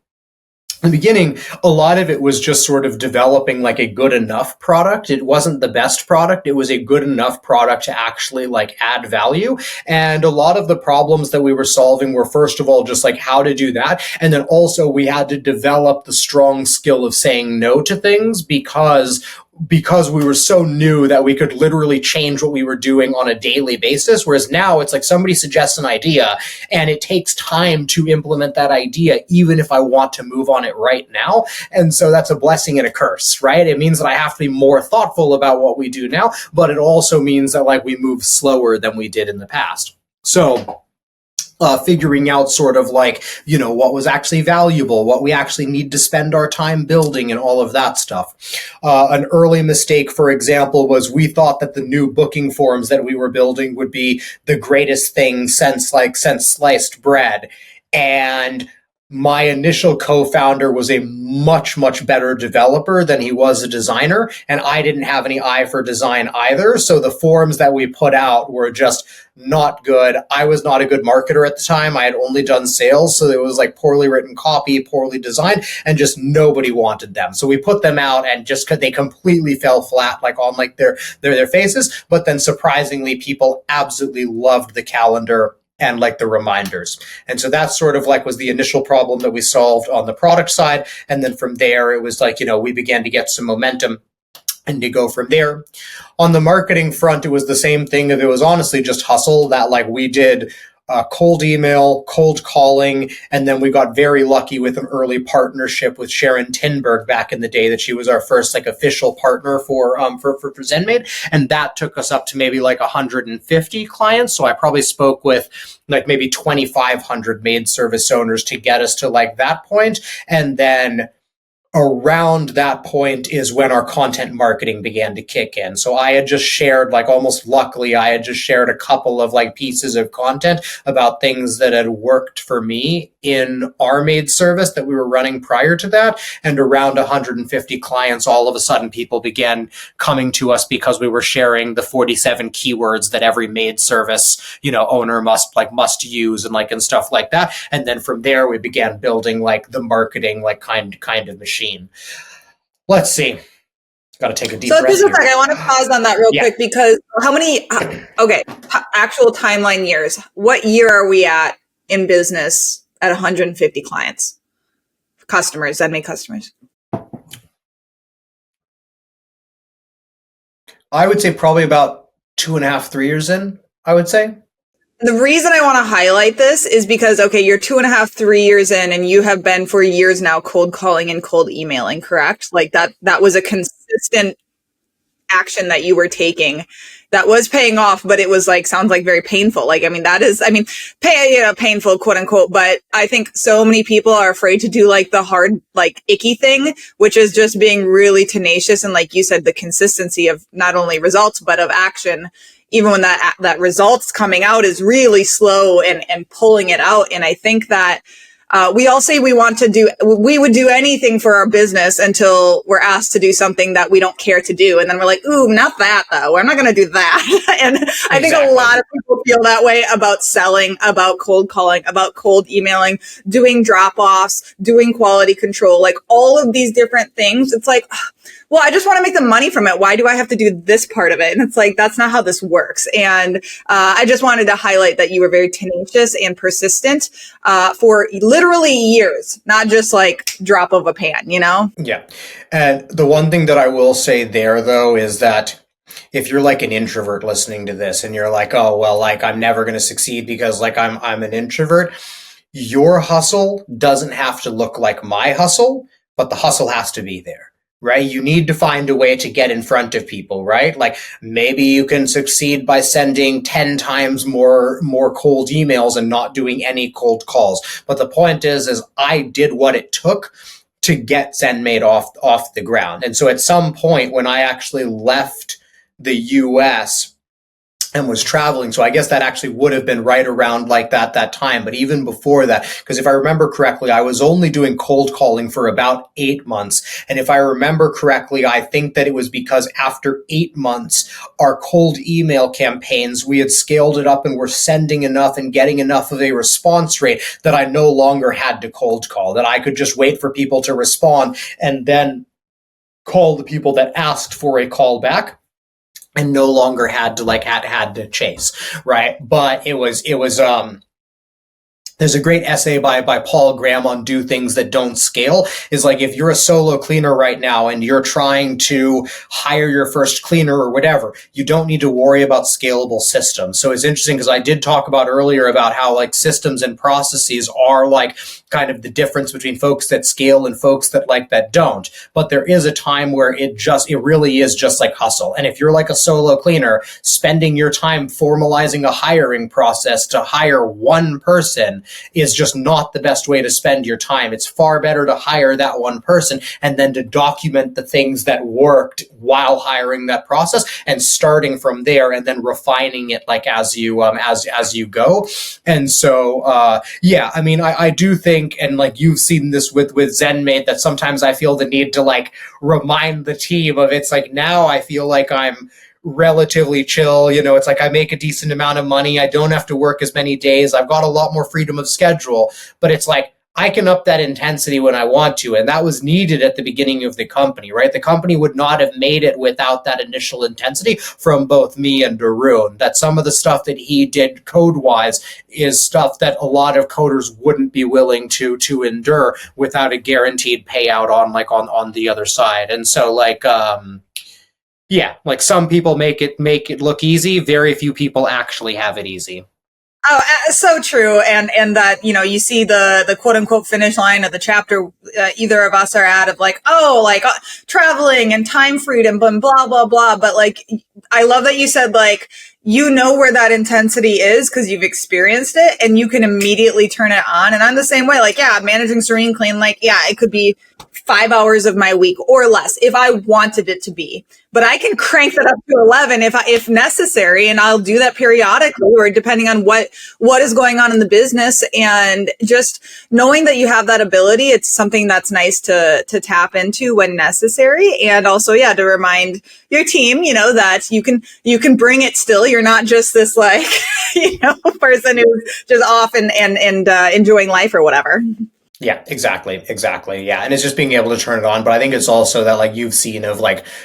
In the beginning, a lot of it was just sort of developing like a good enough product. It wasn't the best product. It was a good enough product to actually like add value. And a lot of the problems that we were solving were, first of all, just like how to do that. And then also we had to develop the strong skill of saying no to things because we were so new that we could literally change what we were doing on a daily basis. Whereas now it's like somebody suggests an idea and it takes time to implement that idea, even if I want to move on it right now. And so that's a blessing and a curse, right? It means that I have to be more thoughtful about what we do now, but it also means that like we move slower than we did in the past. So figuring out sort of like, what was actually valuable, what we actually need to spend our time building and all of that stuff. An early mistake, for example, was we thought that the new booking forms that we were building would be the greatest thing since sliced bread. And my initial co-founder was a much, much better developer than he was a designer, and I didn't have any eye for design either. So the forms that we put out were just not good. I was not a good marketer at the time. I had only done sales, so it was like poorly written copy, poorly designed, and just nobody wanted them. So we put them out, and just they completely fell flat, like on like their faces. But then surprisingly, people absolutely loved the calendar. and like the reminders. And so that sort of like was the initial problem that we solved on the product side. And then from there, it was like, we began to get some momentum and to go from there. On the marketing front, it was the same thing. It was honestly just hustle that like we did cold email, cold calling, and then we got very lucky with an early partnership with Sharon Tinberg back in the day that she was our first like official partner for ZenMaid, and that took us up to maybe like 150 clients. So I probably spoke with like maybe 2,500 maid service owners to get us to like that point, and then around that point is when our content marketing began to kick in. So I had just shared, like almost luckily, I had just shared a couple of like pieces of content about things that had worked for me in our Maid service that we were running prior to that. And around 150 clients, all of a sudden people began coming to us because we were sharing the 47 keywords that every Maid service, owner must use and stuff like that. And then from there, we began building like the marketing, like kind of machine. Let's see. Got to take a deep breath. So just a second, I want to pause on that real quick because how many, actual timeline years. What year are we at in business at 150 clients? Customers, ZenMaid customers. I would say probably about 2.5, 3 years in, I would say. The reason I want to highlight this is because, you're 2.5, 3 years in and you have been for years now cold calling and cold emailing, correct? Like that was a consistent action that you were taking that was paying off, but it was sounds like very painful. Painful, quote unquote. But I think so many people are afraid to do the hard, icky thing, which is just being really tenacious. And like you said, the consistency of not only results, but of action, even when that results coming out is really slow and pulling it out. And I think that we all say we would do anything for our business until we're asked to do something that we don't care to do. And then we're like, ooh, not that though. I'm not going to do that. And I think a lot of people feel that way about selling, about cold calling, about cold emailing, doing drop-offs, doing quality control, all of these different things. It's like, well, I just want to make the money from it. Why do I have to do this part of it? And it's that's not how this works. And I just wanted to highlight that you were very tenacious and persistent for literally years, not just drop of a pan, Yeah. And the one thing that I will say there, though, is that if you're an introvert listening to this and you're oh, well, I'm never going to succeed because I'm an introvert, your hustle doesn't have to look like my hustle, but the hustle has to be there. Right? You need to find a way to get in front of people, right? Maybe you can succeed by sending 10 times more cold emails and not doing any cold calls. But the point is I did what it took to get ZenMaid off the ground. And so at some point when I actually left the US and was traveling. So I guess that actually would have been right around that time. But even before that, because if I remember correctly, I was only doing cold calling for about 8 months. And if I remember correctly, I think that it was because after 8 months, our cold email campaigns, we had scaled it up and were sending enough and getting enough of a response rate that I no longer had to cold call, that I could just wait for people to respond and call the people that asked for a call back. And no longer had to had to chase, right? But it was there's a great essay by Paul Graham on do things that don't scale. Is if you're a solo cleaner right now and you're trying to hire your first cleaner or whatever, you don't need to worry about scalable systems. So it's interesting because I did talk about earlier about how systems and processes are kind of the difference between folks that scale and folks that that don't. But there is a time where it really is just hustle. And if you're a solo cleaner, spending your time formalizing a hiring process to hire one person is just not the best way to spend your time. It's far better to hire that one person and then to document the things that worked while hiring that process and starting from there and then refining it as you go. And so I do think, and you've seen this with ZenMaid, that sometimes I feel the need to remind the team of it's now I feel I'm relatively chill. It's I make a decent amount of money. I don't have to work as many days. I've got a lot more freedom of schedule, but it's I can up that intensity when I want to. And that was needed at the beginning of the company, right? The company would not have made it without that initial intensity from both me and Darun. That some of the stuff that he did code-wise is stuff that a lot of coders wouldn't be willing to endure without a guaranteed payout on the other side. And so some people make it look easy. Very few people actually have it easy. Oh, so true. And that, you see the quote unquote finish line of the chapter either of us are at of traveling and time freedom and blah, blah, blah. But I love that you said where that intensity is because you've experienced it and you can immediately turn it on. And I'm the same way. Managing Serene Clean, it could be 5 hours of my week or less if I wanted it to be. But I can crank that up to 11 if necessary, and I'll do that periodically or depending on what is going on in the business. And just knowing that you have that ability, it's something that's nice to tap into when necessary. And also, to remind your team, that you can bring it still. You're not just this person who's just off and enjoying life or whatever. Yeah, exactly. Yeah. And it's just being able to turn it on. But I think it's also that you've seen of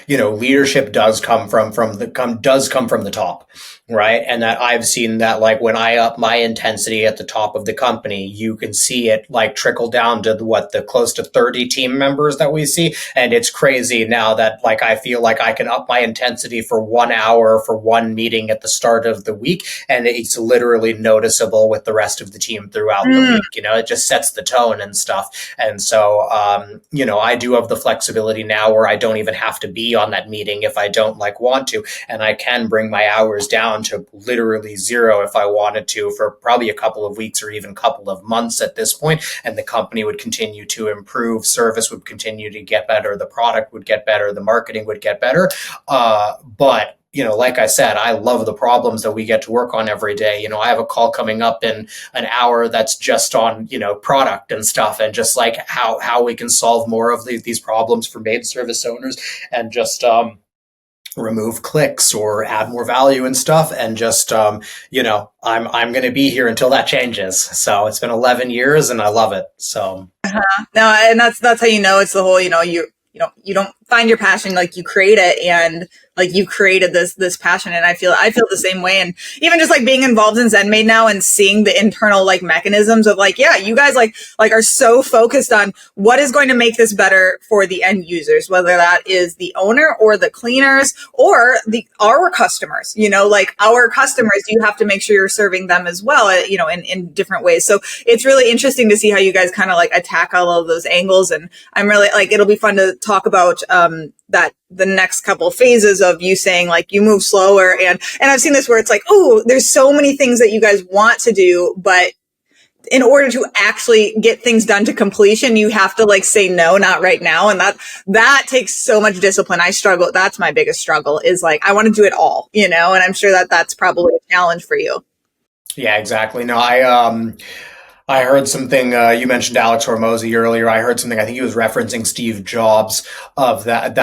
leadership does come from the top. Right. And that I've seen that when I up my intensity at the top of the company, you can see it trickle down to the close to 30 team members that we see. And it's crazy now that I feel like I can up my intensity for 1 hour for one meeting at the start of the week. And it's literally noticeable with the rest of the team throughout the week. It just sets the tone and stuff. And so, I do have the flexibility now where I don't even have to be on that meeting if I don't want to, and I can bring my hours down to literally zero if I wanted to for probably a couple of weeks or even a couple of months at this point. And the company would continue to improve, service would continue to get better, the product would get better, the marketing would get better. But like I said, I love the problems that we get to work on every day. I have a call coming up in an hour that's just on, product and stuff and just how we can solve more of these problems for Maid service owners and just remove clicks or add more value and stuff. And just, I'm going to be here until that changes. So it's been 11 years and I love it. So. No, and that's how it's the whole, you don't find your passion, you create it, and you created this passion. And I feel the same way. And even just being involved in ZenMaid now and seeing the internal mechanisms of you guys are so focused on what is going to make this better for the end users, whether that is the owner or the cleaners or our customers. Our customers, you have to make sure you're serving them as well, in different ways. So it's really interesting to see how you guys kind of attack all of those angles. And I'm really it'll be fun to talk about that the next couple phases of you saying you move slower, and I've seen this where it's there's so many things that you guys want to do, but in order to actually get things done to completion, you have to say no, not right now. And that takes so much discipline. I struggle. That's my biggest struggle is I want to do it all, and I'm sure that's probably a challenge for you. Yeah, exactly. No, I heard something, you mentioned Alex Hormozy earlier. I heard something, I think he was referencing Steve Jobs of that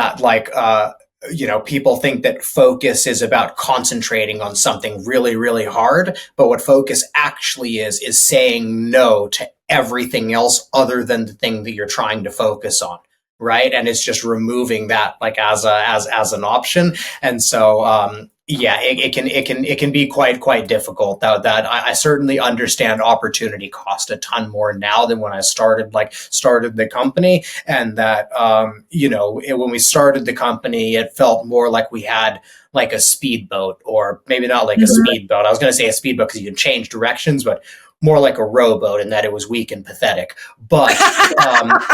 people think that focus is about concentrating on something really, really hard. But what focus actually is saying no to everything else other than the thing that you're trying to focus on. Right. And it's just removing that as an option. And so, it can be quite difficult. That I certainly understand opportunity cost a ton more now than when I started the company, and that when we started the company, it felt more like we had a speedboat, or maybe not a speedboat. I was going to say a speedboat because you can change directions, but more like a rowboat in that it was weak and pathetic. But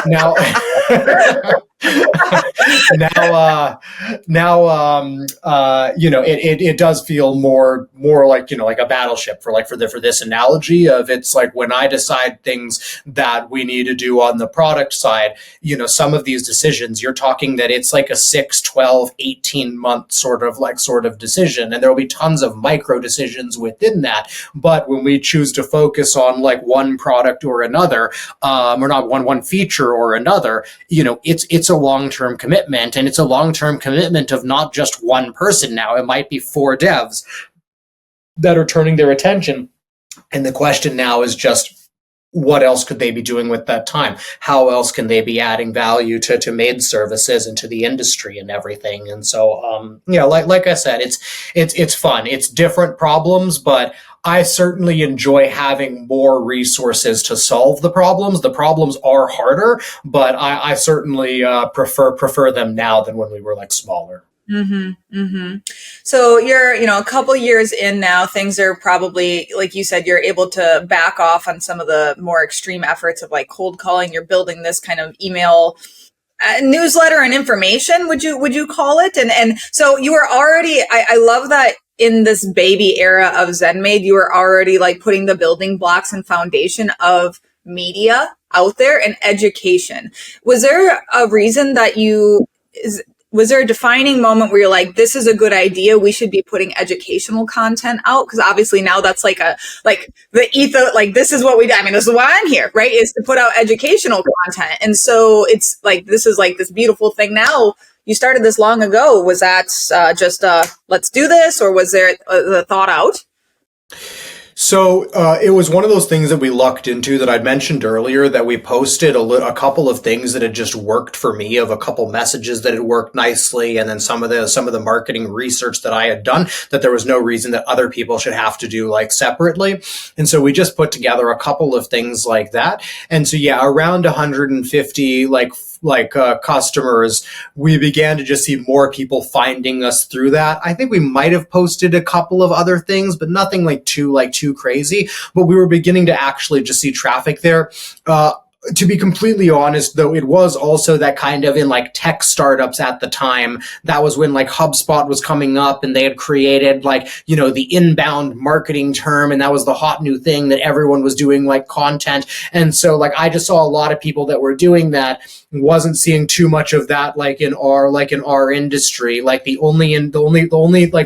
now. It does feel more like a battleship for this analogy of it's when I decide things that we need to do on the product side, some of these decisions you're talking that it's a 6, 12, 18 month sort of decision. And there will be tons of micro decisions within that. But when we choose to focus on one product or another, or not one feature or another, it's a long-term commitment, and it's a long-term commitment of not just one person now. It might be 4 devs that are turning their attention. And the question now is just, what else could they be doing with that time? How else can they be adding value to maid services and to the industry and everything? And so, like I said, it's fun. It's different problems, but I certainly enjoy having more resources to solve the problems. The problems are harder, but I certainly prefer them now than when we were like smaller. Mm-hmm, mm-hmm. So you're, a couple years in now, things are probably, like you said, you're able to back off on some of the more extreme efforts of like cold calling. You're building this kind of email newsletter and information, would you call it? And so you were already, I love that in this baby era of ZenMaid, you were already like putting the building blocks and foundation of media out there and education. Was there a reason that was there a defining moment where you're like, this is a good idea, we should be putting educational content out? Because obviously now that's like the ethos, like this is what we do. I mean, this is why I'm here, right? Is to put out educational content. And so it's like, this is like this beautiful thing now. You started this long ago. Was that just let's do this, or was there the thought out? So it was one of those things that we lucked into that I'd mentioned earlier, that we posted a couple of things that had just worked for me, of a couple messages that had worked nicely, and then some of the marketing research that I had done that there was no reason that other people should have to do like separately. And so we just put together a couple of things like that. And so around 150 customers, we began to just see more people finding us through that. I think we might have posted a couple of other things, but nothing too crazy. But we were beginning to actually just see traffic there. To be completely honest, though, it was also that kind of in like tech startups at the time. That was when like HubSpot was coming up, and they had created the inbound marketing term. And that was the hot new thing that everyone was doing, like content. And so I just saw a lot of people that were doing that. Wasn't seeing too much of that in our industry. Like the only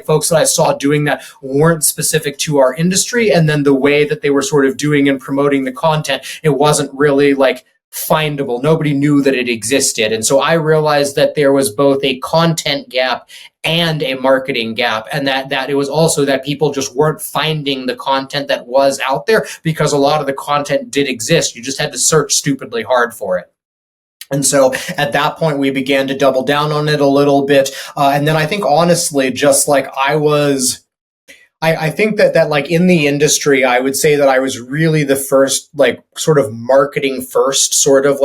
folks that I saw doing that weren't specific to our industry. And then the way that they were sort of doing and promoting the content, it wasn't really findable. Nobody knew that it existed. And so I realized that there was both a content gap and a marketing gap, and that it was also that people just weren't finding the content that was out there, because a lot of the content did exist. You just had to search stupidly hard for it. And so at that point, we began to double down on it a little bit. And then I think, honestly, just I think that in the industry, I would say that I was really the first sort of marketing first sort of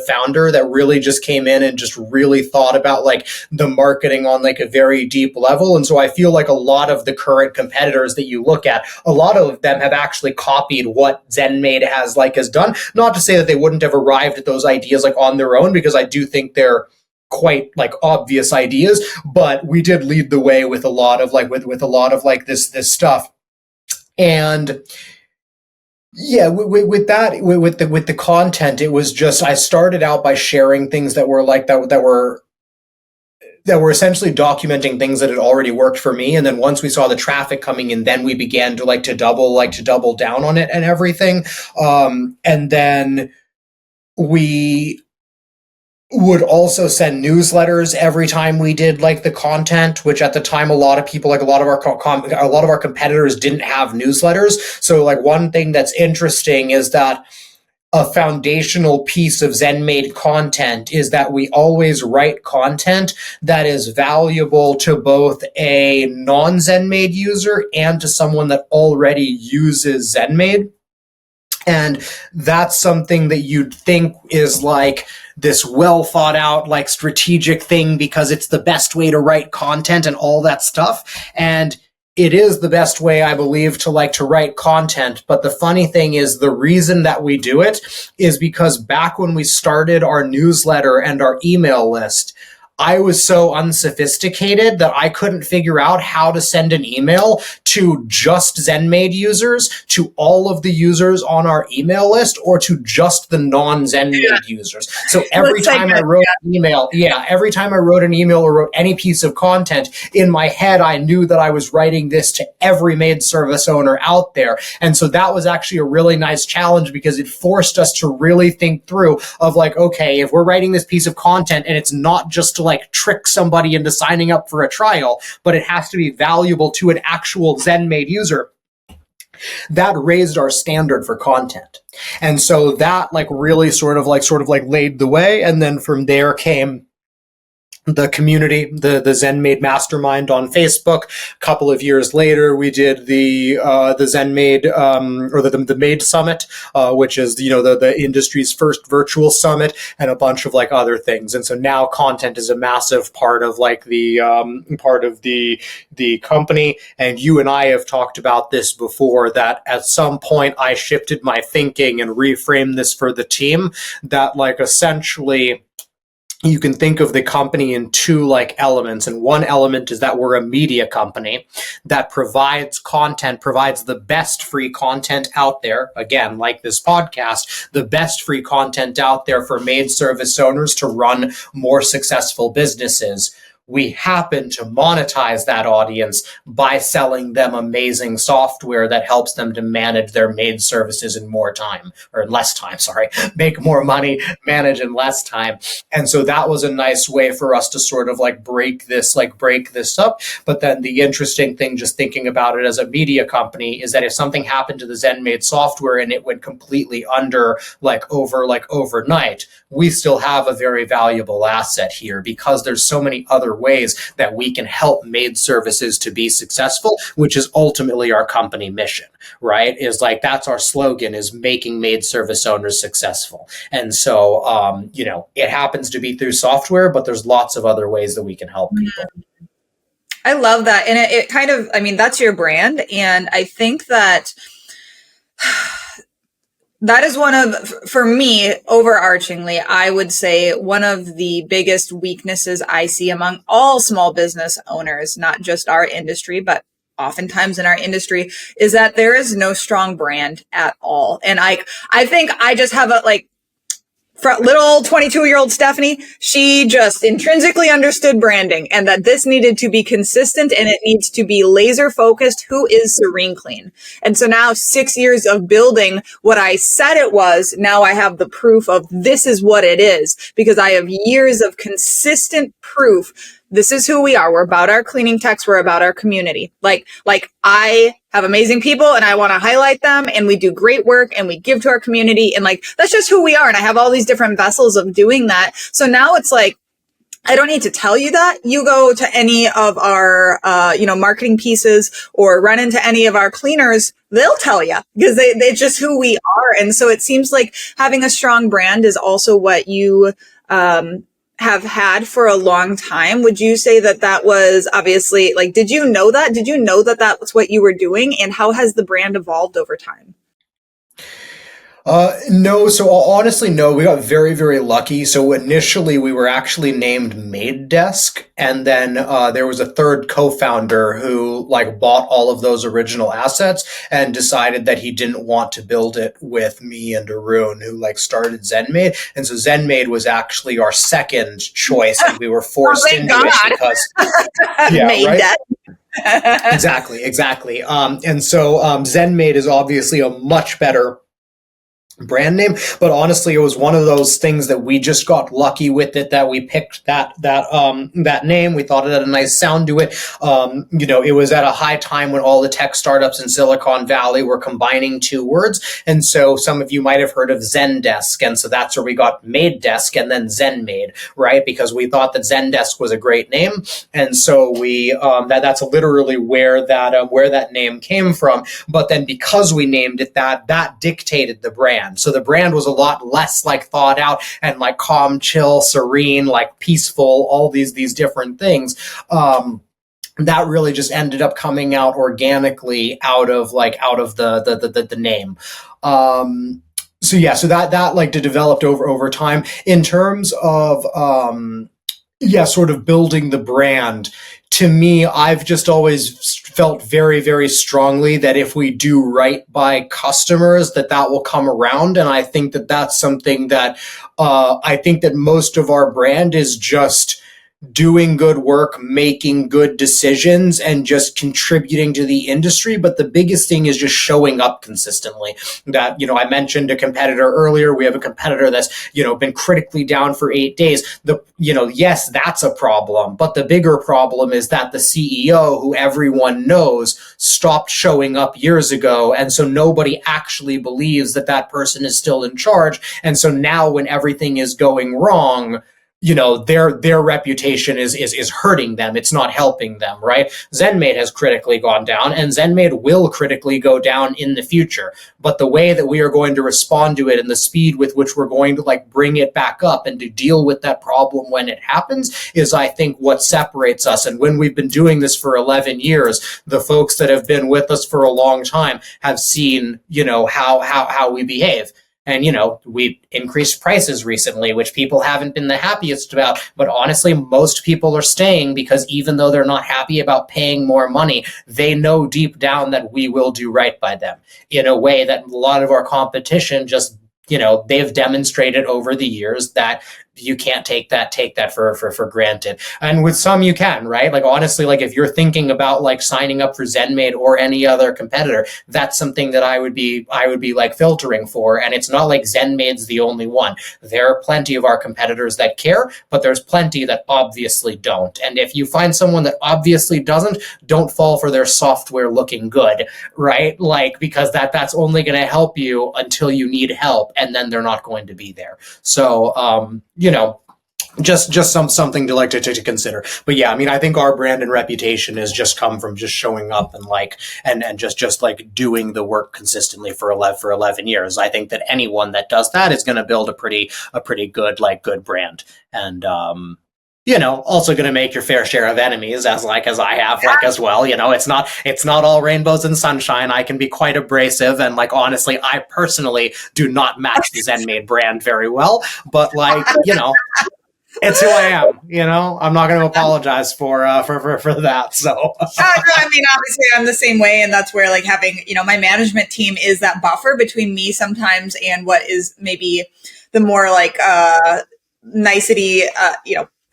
founder that really just came in and just really thought about the marketing on a very deep level. And so I feel like a lot of the current competitors that you look at, a lot of them have actually copied what ZenMaid has done. Not to say that they wouldn't have arrived at those ideas on their own, because I do think they're quite obvious ideas, but we did lead the way with a lot of this stuff. And with the content, it was just, I started out by sharing things that were that were essentially documenting things that had already worked for me. And then once we saw the traffic coming in, then we began to double down on it and everything. And then we would also send newsletters every time we did the content, which at the time a lot of people, a lot of our competitors didn't have newsletters. So one thing that's interesting is that a foundational piece of ZenMaid content is that we always write content that is valuable to both a non-ZenMaid user and to someone that already uses ZenMaid. And that's something that you'd think is this well thought out, strategic thing, because it's the best way to write content and all that stuff. And it is the best way, I believe, to write content. But the funny thing is, the reason that we do it is because back when we started our newsletter and our email list, I was so unsophisticated that I couldn't figure out how to send an email to just ZenMaid users, to all of the users on our email list, or to just the non-ZenMaid users. So every time I wrote an email, every time I wrote an email or wrote any piece of content, in my head, I knew that I was writing this to every maid service owner out there. And so that was actually a really nice challenge, because it forced us to really think through of okay, if we're writing this piece of content and it's not just to trick somebody into signing up for a trial, but it has to be valuable to an actual ZenMaid user, that raised our standard for content. And so that like really sort of like laid the way. And then from there came the community, the ZenMaid mastermind on Facebook. A couple of years later, we did the ZenMaid or the Maid Summit, which is the industry's first virtual summit, and a bunch of like other things. And so now content is a massive part of like the company. And you and I have talked about this before, that at some point I shifted my thinking and reframed this for the team, that like essentially you can think of the company in two like elements. And one element is that we're a media company that provides content, provides the best free content out there. Again, like this podcast, the best free content out there for maid service owners to run more successful businesses. We happen to monetize that audience by selling them amazing software that helps them to manage their maid services in more time, or less time, make more money, manage in less time. And so that was a nice way for us to sort of like break this up. But then the interesting thing, just thinking about it as a media company, is that if something happened to the ZenMaid software and it went completely under overnight, we still have a very valuable asset here, because there's so many other ways that we can help maid services to be successful, which is ultimately our company mission, right? Is like, that's our slogan, is making maid service owners successful. And so, it happens to be through software, but there's lots of other ways that we can help people. I love that. And it kind of, that's your brand. And I think that that is one of, for me, overarchingly, I would say one of the biggest weaknesses I see among all small business owners, not just our industry, but oftentimes in our industry, is that there is no strong brand at all. And I think I just have for little 22-year-old Stephanie, she just intrinsically understood branding, and that this needed to be consistent and it needs to be laser focused. Who is Serene Clean? And so now 6 years of building what I said it was, now I have the proof of this is what it is, because I have years of consistent proof. This is who we are. We're about our cleaning techs. We're about our community. Like I have amazing people and I want to highlight them, and we do great work and we give to our community, and that's just who we are. And I have all these different vessels of doing that. So now it's like, I don't need to tell you that. You go to any of our, marketing pieces or run into any of our cleaners, they'll tell you, because they're just who we are. And so it seems like having a strong brand is also what you, have had for a long time. Would you say that was obviously, did you know that? Did you know that was what you were doing? And how has the brand evolved over time? No. So honestly, no, we got very, very lucky. So initially we were actually named Maid Desk. And then, there was a third co-founder who bought all of those original assets and decided that he didn't want to build it with me and Arun, who started ZenMaid. And so ZenMaid was actually our second choice, and we were forced into it because, Maid Desk. Exactly. And so, ZenMaid is obviously a much better brand name, but honestly, it was one of those things that we just got lucky with it, that we picked that name. We thought it had a nice sound to it. It was at a high time when all the tech startups in Silicon Valley were combining two words. And so some of you might have heard of Zendesk. And so that's where we got Maid Desk and then ZenMaid, right? Because we thought that Zendesk was a great name. And so we, that's literally where that name came from. But then because we named it that dictated the brand. So the brand was a lot less thought out and calm, chill, serene, peaceful, all these different things. That really just ended up coming out organically out of the name. So that developed over time in terms of sort of building the brand. To me, I've just always felt very, very strongly that if we do right by customers, that will come around. And I think that that's something that I think that most of our brand is just doing good work, making good decisions, and just contributing to the industry. But the biggest thing is just showing up consistently. That, I mentioned a competitor earlier. We have a competitor that's, been critically down for 8 days. Yes, that's a problem. But the bigger problem is that the CEO, who everyone knows, stopped showing up years ago. And so nobody actually believes that that person is still in charge. And so now when everything is going wrong, their reputation is hurting them. It's not helping them, right? ZenMaid has critically gone down, and ZenMaid will critically go down in the future. But the way that we are going to respond to it and the speed with which we're going to bring it back up and to deal with that problem when it happens is, I think, what separates us. And when we've been doing this for 11 years, the folks that have been with us for a long time have seen, how we behave. And, we increased prices recently, which people haven't been the happiest about. But honestly, most people are staying because even though they're not happy about paying more money, they know deep down that we will do right by them in a way that a lot of our competition just, they've demonstrated over the years that you can't take that for granted. And with some you can, right? Honestly, if you're thinking about signing up for ZenMaid or any other competitor, that's something that I would be filtering for. And it's not like ZenMaid's the only one. There are plenty of our competitors that care, but there's plenty that obviously don't. And if you find someone that obviously doesn't, don't fall for their software looking good, right? Because that's only going to help you until you need help, and then they're not going to be there. So, just something to consider. But yeah, I think our brand and reputation has just come from just showing up and just doing the work consistently for 11 years. I think that anyone that does that is going to build a pretty good good brand. And also going to make your fair share of enemies, as I have as well. It's not all rainbows and sunshine. I can be quite abrasive, and honestly, I personally do not match the ZenMaid brand very well. But it's who I am. I'm not going to apologize for that. So obviously, I'm the same way, and that's where having my management team is that buffer between me sometimes and what is maybe the more nicety.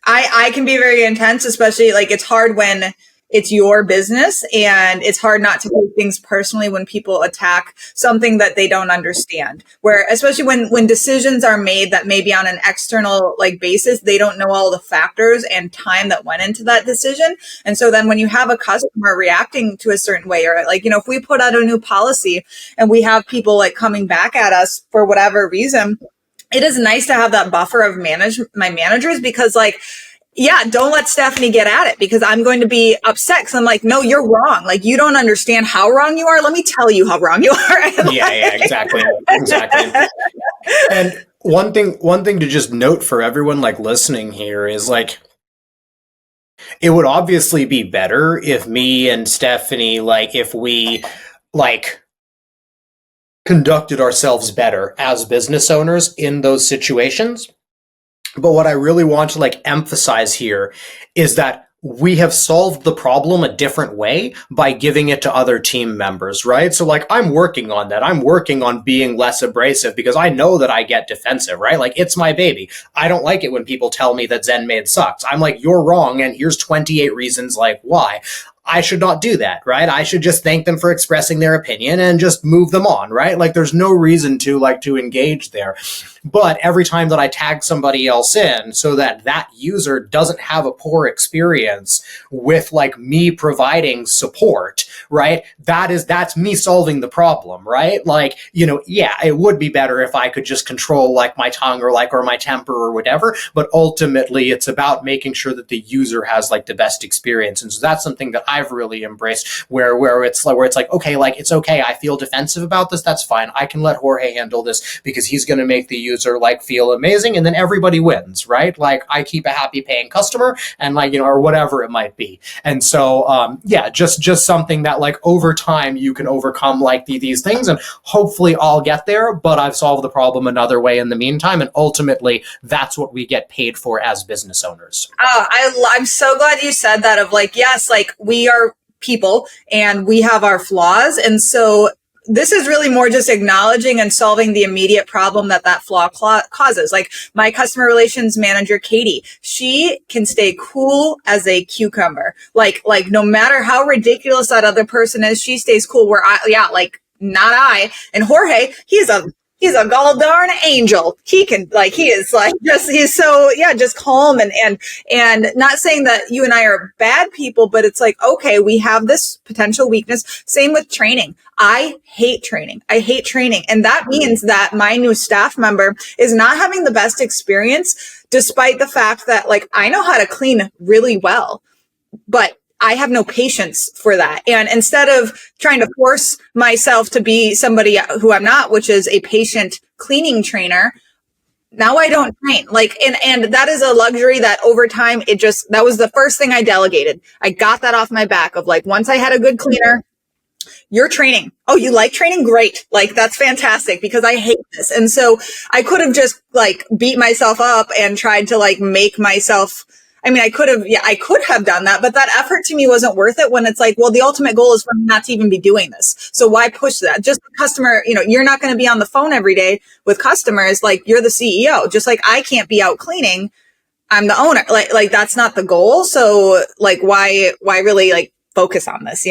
I can be very intense, especially it's hard when it's your business, and it's hard not to take things personally when people attack something that they don't understand. Where, especially when decisions are made that maybe on an external basis, they don't know all the factors and time that went into that decision. And so then when you have a customer reacting to a certain way, or if we put out a new policy and we have people coming back at us for whatever reason, it is nice to have that buffer of my managers, because don't let Stephanie get at it, because I'm going to be upset, because I'm no, you're wrong. You don't understand how wrong you are. Let me tell you how wrong you are. Yeah, exactly. And one thing to just note for everyone listening here is it would obviously be better if me and Stephanie, if we conducted ourselves better as business owners in those situations. But what I really want to emphasize here is that we have solved the problem a different way by giving it to other team members, right? So I'm working on that. I'm working on being less abrasive, because I know that I get defensive, right? It's my baby. I don't like it when people tell me that ZenMaid sucks. I'm you're wrong, and here's 28 reasons why. I should not do that, right? I should just thank them for expressing their opinion and just move them on, right? There's no reason to engage there. But every time that I tag somebody else in so that that user doesn't have a poor experience with me providing support, right? That's me solving the problem, right? Yeah, it would be better if I could just control my tongue or my temper or whatever. But ultimately, it's about making sure that the user has the best experience. And so that's something that I've really embraced, where it's okay, it's okay. I feel defensive about this. That's fine. I can let Jorge handle this, because he's going to make the user feel amazing, and then everybody wins, right? I keep a happy paying customer, and or whatever it might be. And so just something that over time you can overcome these things, and hopefully I'll get there, but I've solved the problem another way in the meantime, and ultimately that's what we get paid for as business owners. I'm so glad you said that, of yes, we are people and we have our flaws, and so this is really more just acknowledging and solving the immediate problem that flaw causes. Like my customer relations manager, Katie, she can stay cool as a cucumber. Like no matter how ridiculous that other person is, she stays cool where not I. And Jorge, he's a gall darn angel. He's just calm and not saying that you and I are bad people, but it's like, okay, we have this potential weakness. Same with training. I hate training. And that means that my new staff member is not having the best experience, despite the fact that like, I know how to clean really well, but I have no patience for that. And instead of trying to force myself to be somebody who I'm not, which is a patient cleaning trainer, now I don't train. Like, and that is a luxury that over time, that was the first thing I delegated. I got that off my back of like, once I had a good cleaner, you're training. Oh, you like training? Great. Like, that's fantastic because I hate this. And so I could have just like beat myself up and tried to like make myself, I could have done that, but that effort to me wasn't worth it when it's like, well, the ultimate goal is for me not to even be doing this. So why push that? Just the customer, you're not going to be on the phone every day with customers. Like you're the CEO, just like I can't be out cleaning. I'm the owner. Like that's not the goal. So like, why really like focus on this,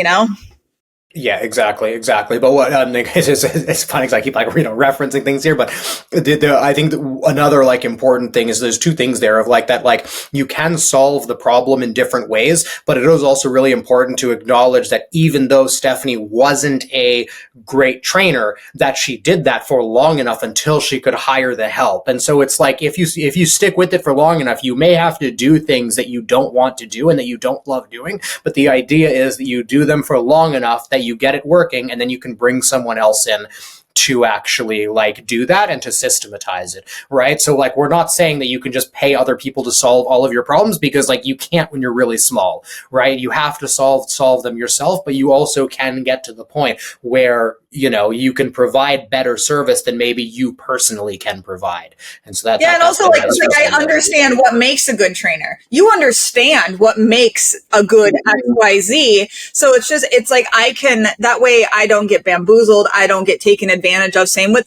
Yeah, exactly. But what it's funny because I keep like referencing things here, but I think another like important thing is there's two things there of like that like you can solve the problem in different ways, but it is also really important to acknowledge that even though Stephanie wasn't a great trainer, that she did that for long enough until she could hire the help. And so it's like if you stick with it for long enough, you may have to do things that you don't want to do and that you don't love doing, but the idea is that you do them for long enough that you get it working, and then you can bring someone else in to actually like do that and to systematize it, right? So like we're not saying that you can just pay other people to solve all of your problems because like you can't when you're really small, right? You have to solve them yourself, but you also can get to the point where you can provide better service than maybe you personally can provide. And so that and also like I understand what makes a good trainer. You understand what makes a good XYZ. So it's like that way I don't get bamboozled. I don't get taken advantage of. Same with,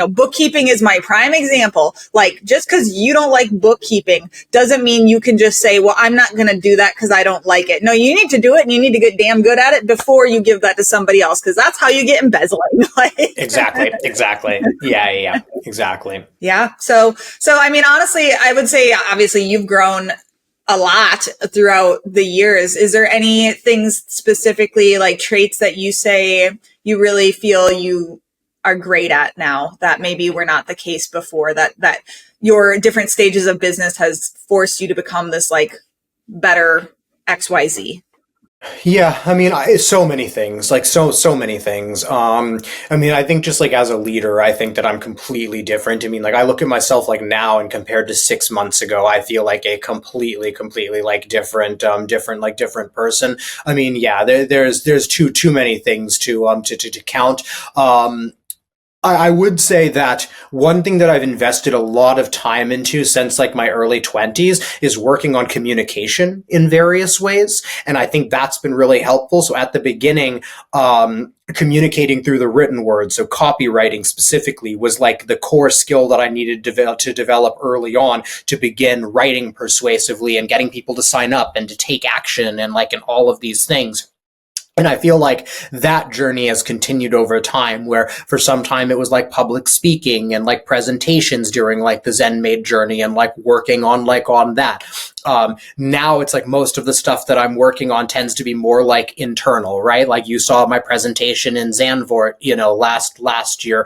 bookkeeping is my prime example. Like just because you don't like bookkeeping doesn't mean you can just say, well, I'm not going to do that because I don't like it. No, you need to do it and you need to get damn good at it before you give that to somebody else, because that's how you get embezzling. Exactly. Yeah, exactly. Yeah. So honestly, I would say obviously you've grown a lot throughout the years. Is there any things specifically like traits that you say you really feel you are great at now that maybe were not the case before, that your different stages of business has forced you to become this like better XYZ? Yeah, so many things, like so many things. I think just like as a leader, I think that I'm completely different. Like I look at myself like now and compared to 6 months ago, I feel like a completely like different person. There's too many things to count. I would say that one thing that I've invested a lot of time into since like my early 20s is working on communication in various ways. And I think that's been really helpful. So at the beginning, communicating through the written word, so copywriting specifically, was like the core skill that I needed to develop early on to begin writing persuasively and getting people to sign up and to take action and all of these things. And I feel like that journey has continued over time, where for some time it was like public speaking and like presentations during like the ZenMaid journey and like working on that. Now it's like most of the stuff that I'm working on tends to be more like internal, right? Like you saw my presentation in Zandvoort, last year,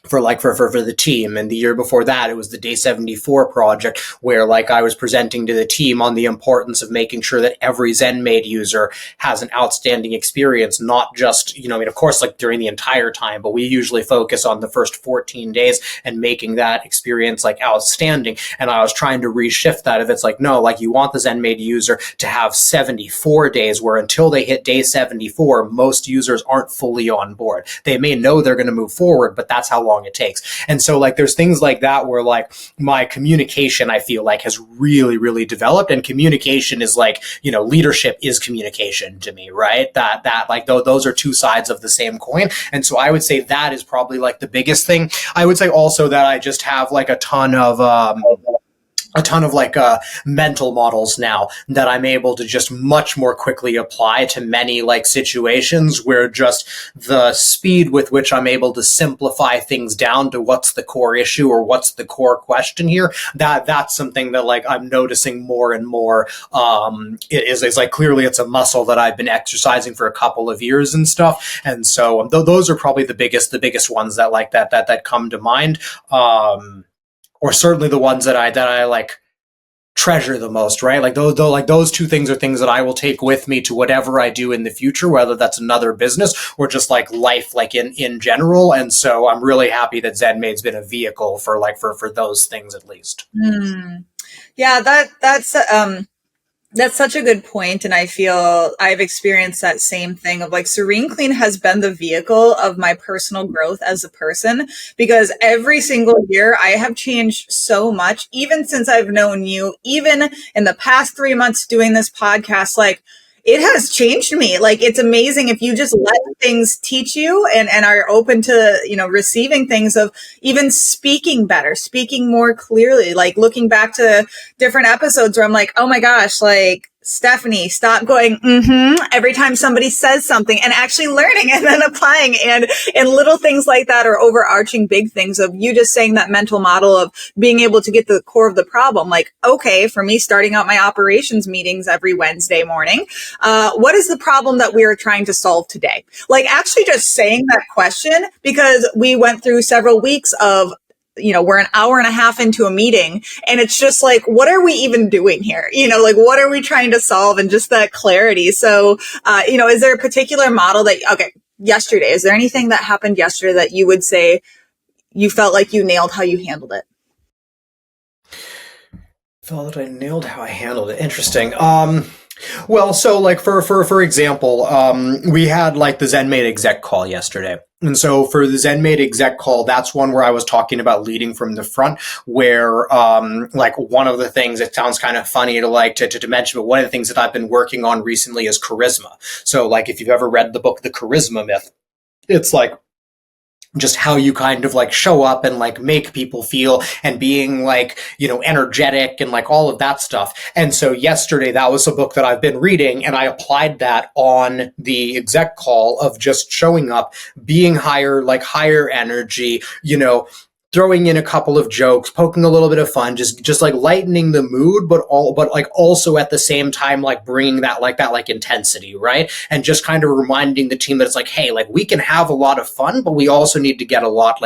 for the team. And the year before that, it was the Day 74 project, where like I was presenting to the team on the importance of making sure that every ZenMaid user has an outstanding experience, not just, of course, like during the entire time, but we usually focus on the first 14 days and making that experience like outstanding. And I was trying to reshift that. If it's like, no, like you want the ZenMaid user to have 74 days where until they hit day 74, most users aren't fully on board. They may know they're going to move forward, but that's how long long it takes. And so like there's things like that where like my communication, I feel like, has really, really developed. And communication is like, leadership is communication to me, right? That like those are two sides of the same coin. And so I would say that is probably like the biggest thing. I would say also that I just have like a ton of mental models now that I'm able to just much more quickly apply to many like situations where just the speed with which I'm able to simplify things down to what's the core issue or what's the core question here, that's something that like I'm noticing more and more. It's like clearly it's a muscle that I've been exercising for a couple of years and stuff. And so those are probably the biggest ones that like that come to mind. Or certainly the ones that I like treasure the most, right? Like those two things are things that I will take with me to whatever I do in the future, whether that's another business or just like life, like in general. And so I'm really happy that ZenMaid's been a vehicle for those things at least. Yeah, that's such a good point. And I feel I've experienced that same thing of like Serene Clean has been the vehicle of my personal growth as a person, because every single year I have changed so much, even since I've known you, even in the past 3 months doing this podcast, like it has changed me. Like, it's amazing if you just let things teach you and are open to, receiving things, of even speaking better, speaking more clearly, like looking back to different episodes where I'm like, oh my gosh, like, Stephanie, stop going, every time somebody says something, and actually learning and then applying, and little things like that are overarching big things of you just saying that mental model of being able to get to the core of the problem. Like, okay, for me, starting out my operations meetings every Wednesday morning, what is the problem that we are trying to solve today? Like, actually just saying that question, because we went through several weeks of, we're an hour and a half into a meeting, and it's just like, what are we even doing here? Like, what are we trying to solve? And just that clarity. So, is there a particular model yesterday, is there anything that happened yesterday that you would say you felt like you nailed how you handled it? Felt that I nailed how I handled it. Interesting. Well, so like for example, we had like the ZenMaid exec call yesterday. And so for the ZenMaid exec call, that's one where I was talking about leading from the front, where like one of the things, it sounds kind of funny to mention, but one of the things that I've been working on recently is charisma. So like if you've ever read the book, The Charisma Myth, it's like just how you kind of like show up and like make people feel, and being like, energetic and like all of that stuff. And so yesterday, that was a book that I've been reading, and I applied that on the exec call of just showing up, being higher energy, throwing in a couple of jokes, poking a little bit of fun, just like lightening the mood, but like also at the same time, like bringing that intensity, right? And just kind of reminding the team that it's like, hey, like we can have a lot of fun, but we also need to get a lot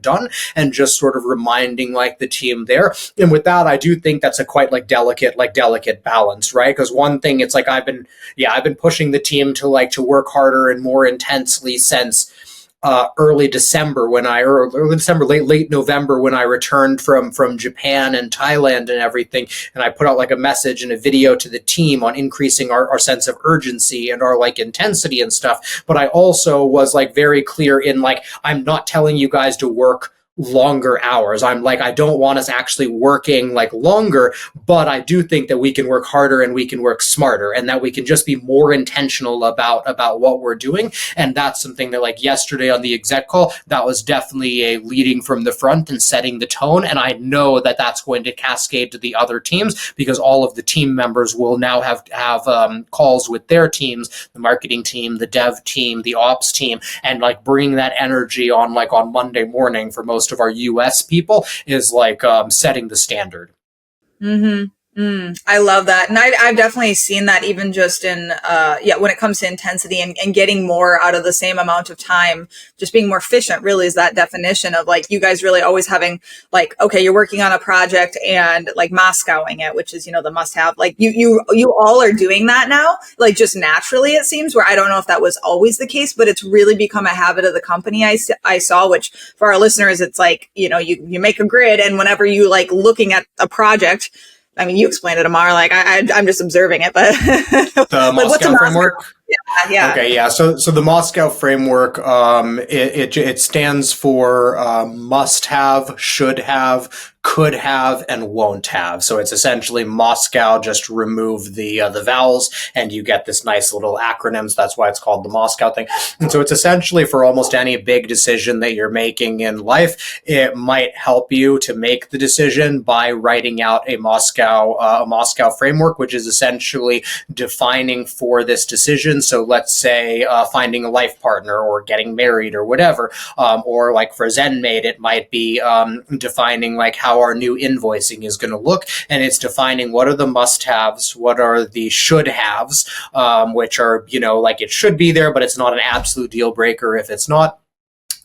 done, and just sort of reminding like the team there. And with that, I do think that's a quite delicate balance, right? Because one thing, it's like I've been pushing the team to work harder and more intensely since late December, late November, when I returned from Japan and Thailand and everything. And I put out like a message and a video to the team on increasing our sense of urgency and our like intensity and stuff. But I also was like very clear in like, I'm not telling you guys to work longer hours. I'm like, I don't want us actually working like longer, but I do think that we can work harder and we can work smarter, and that we can just be more intentional about what we're doing. And that's something that like yesterday on the exec call, that was definitely a leading from the front and setting the tone. And I know that that's going to cascade to the other teams, because all of the team members will now have calls with their teams, the marketing team, the dev team, the ops team, and like bringing that energy on Monday morning for most of our US people is like setting the standard. I love that. And I've definitely seen that, even just in, when it comes to intensity and getting more out of the same amount of time, just being more efficient really is that definition of like, you guys really always having like, okay, you're working on a project and like Moscowing it, which is, the must have, like you all are doing that now, like just naturally, it seems, where I don't know if that was always the case, but it's really become a habit of the company. I saw, which for our listeners, it's like, you make a grid, and whenever you like looking at a project, I mean, you explained it, Amar. Like I'm just observing it, but the Moscow framework. Yeah. Okay, yeah. So the Moscow framework, it stands for must have, should have, could have, and won't have. So it's essentially Moscow. Just remove the vowels, and you get this nice little acronym. So that's why it's called the Moscow thing. And so it's essentially for almost any big decision that you're making in life. It might help you to make the decision by writing out a Moscow framework, which is essentially defining for this decision. So let's say finding a life partner or getting married or whatever, or like for ZenMaid, it might be defining like how our new invoicing is going to look, and it's defining what are the must-haves, what are the should-haves, which are, like it should be there, but it's not an absolute deal breaker if it's not.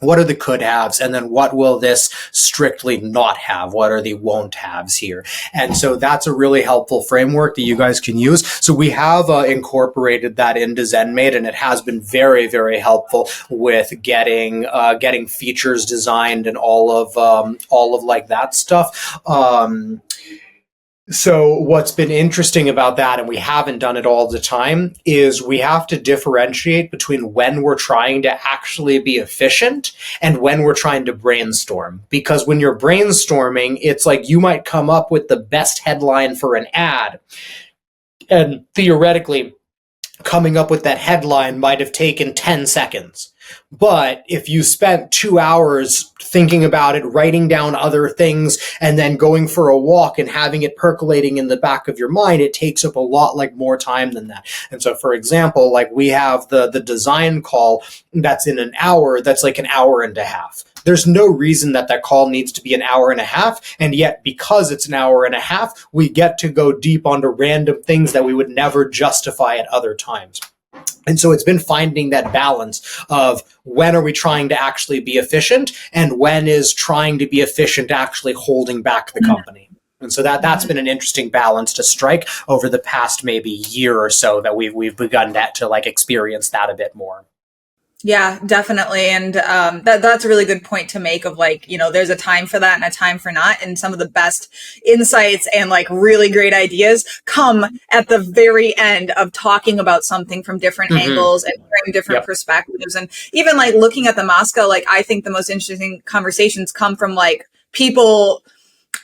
What are the could haves? And then what will this strictly not have? What are the won't haves here? And so that's a really helpful framework that you guys can use. So we have incorporated that into ZenMaid, and it has been very, very helpful with getting features designed and all of like that stuff. So what's been interesting about that, and we haven't done it all the time, is we have to differentiate between when we're trying to actually be efficient and when we're trying to brainstorm. Because when you're brainstorming, it's like you might come up with the best headline for an ad, and theoretically, coming up with that headline might have taken 10 seconds. But if you spent 2 hours thinking about it, writing down other things, and then going for a walk and having it percolating in the back of your mind, it takes up a lot more time than that. And so, for example, we have the design call that's in an hour, that's like an hour and a half. There's no reason that call needs to be an hour and a half. And yet, because it's an hour and a half, we get to go deep onto random things that we would never justify at other times. And so it's been finding that balance of when are we trying to actually be efficient and when is trying to be efficient actually holding back the company. And so that's been an interesting balance to strike over the past maybe year or so that we've begun to experience that a bit more. Yeah, definitely. And that's a really good point to make of there's a time for that and a time for not. And some of the best insights and really great ideas come at the very end of talking about something from different angles and hearing different perspectives. And even looking at the Moscow, I think the most interesting conversations come from people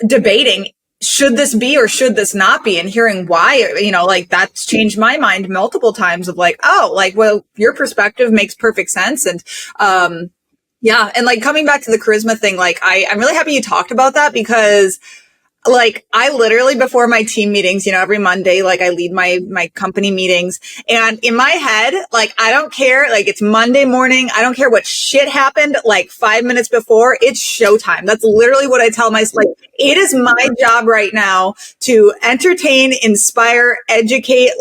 debating, should this be or should this not be, and hearing why, that's changed my mind multiple times of well, your perspective makes perfect sense. And and coming back to the charisma thing, I'm really happy you talked about that, because I literally, before my team meetings, every Monday, I lead my company meetings, and in my head, I don't care, it's Monday morning. I don't care what shit happened 5 minutes before. It's showtime. That's literally what I tell myself. It is my job right now to entertain, inspire, educate,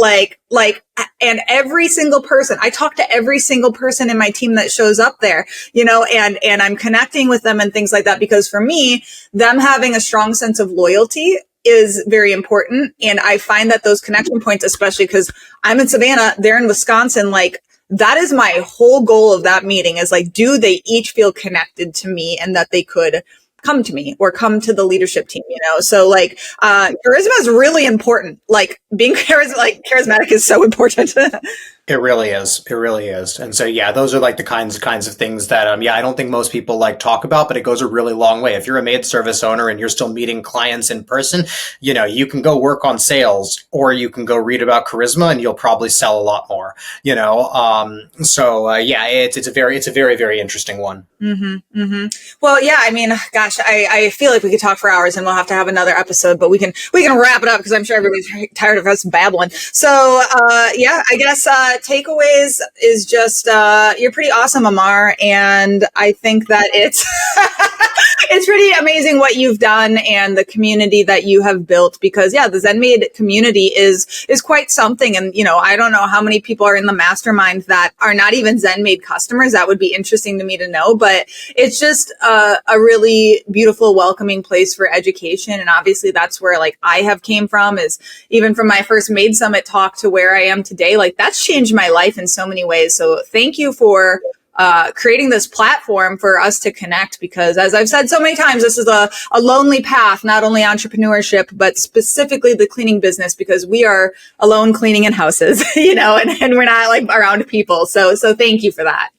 and every single person, I talk to every single person in my team that shows up there, and I'm connecting with them and things like that, because for me, them having a strong sense of loyalty is very important. And I find that those connection points, especially because I'm in Savannah, they're in Wisconsin, that is my whole goal of that meeting is do they each feel connected to me and that they could come to me or come to the leadership team, So charisma is really important. Being charismatic is so important. It really is. It really is. And so, those are the kinds of things that, I don't think most people talk about, but it goes a really long way. If you're a maid service owner and you're still meeting clients in person, you can go work on sales or you can go read about charisma and you'll probably sell a lot more, it's a very, very interesting one. Mm-hmm, mm-hmm. Well, gosh, I feel like we could talk for hours, and we'll have to have another episode, but we can wrap it up because I'm sure everybody's tired of us babbling. So, I guess, takeaways is just, you're pretty awesome, Amar. And I think that it's, it's pretty amazing what you've done and the community that you have built, because the ZenMaid community is quite something. And, I don't know how many people are in the mastermind that are not even ZenMaid customers. That would be interesting to me to know, but it's just a really beautiful, welcoming place for education. And obviously that's where I have came from, is even from my first Maid Summit talk to where I am today, that's changed my life in so many ways. So thank you for creating this platform for us to connect, because as I've said so many times, this is a lonely path, not only entrepreneurship, but specifically the cleaning business, because we are alone cleaning in houses, and we're not like around people. So thank you for that.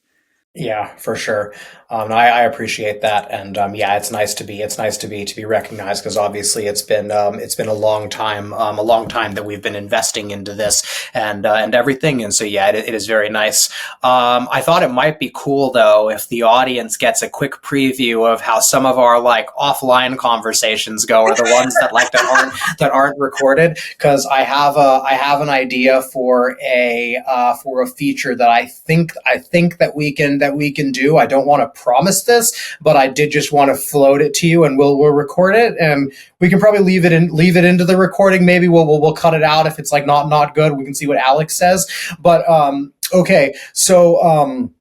Yeah, for sure. I appreciate that, and it's nice to be recognized, because obviously it's been a long time that we've been investing into this and everything, and so it is very nice. I thought it might be cool though if the audience gets a quick preview of how some of our like offline conversations go, or the ones that aren't recorded, because I have an idea for a feature that I think that we can do. I don't want to promise this, but I did just want to float it to you, and we'll record it, and we can probably leave it into the recording. Maybe we'll cut it out if it's like not good. We can see what Alex says. But okay, so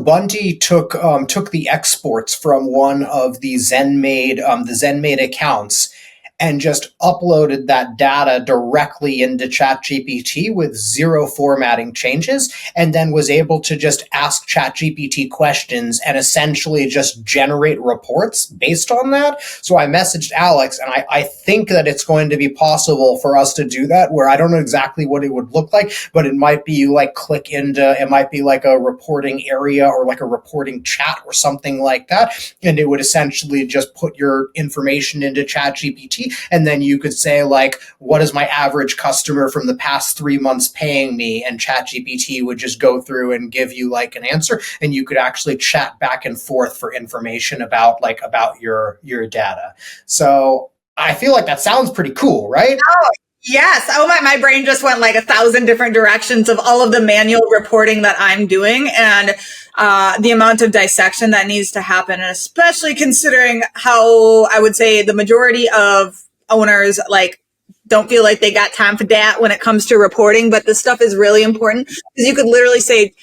Bunty took the exports from one of the ZenMaid accounts and just uploaded that data directly into ChatGPT with zero formatting changes, and then was able to just ask ChatGPT questions and essentially just generate reports based on that. So I messaged Alex, and I think that it's going to be possible for us to do that, where I don't know exactly what it would look like, but it might be you like click into, it might be like a reporting area or like a reporting chat or something like that, and it would essentially just put your information into ChatGPT. And then you could say, like, what is my average customer from the past 3 months paying me? And ChatGPT would just go through and give you like an answer, and you could actually chat back and forth for information about your data. So I feel like that sounds pretty cool, right? Oh, yes. Oh, my brain just went like 1,000 different directions of all of the manual reporting that I'm doing, and the amount of dissection that needs to happen, and especially considering how I would say the majority of owners like don't feel like they got time for that when it comes to reporting. But this stuff is really important, because you could literally say,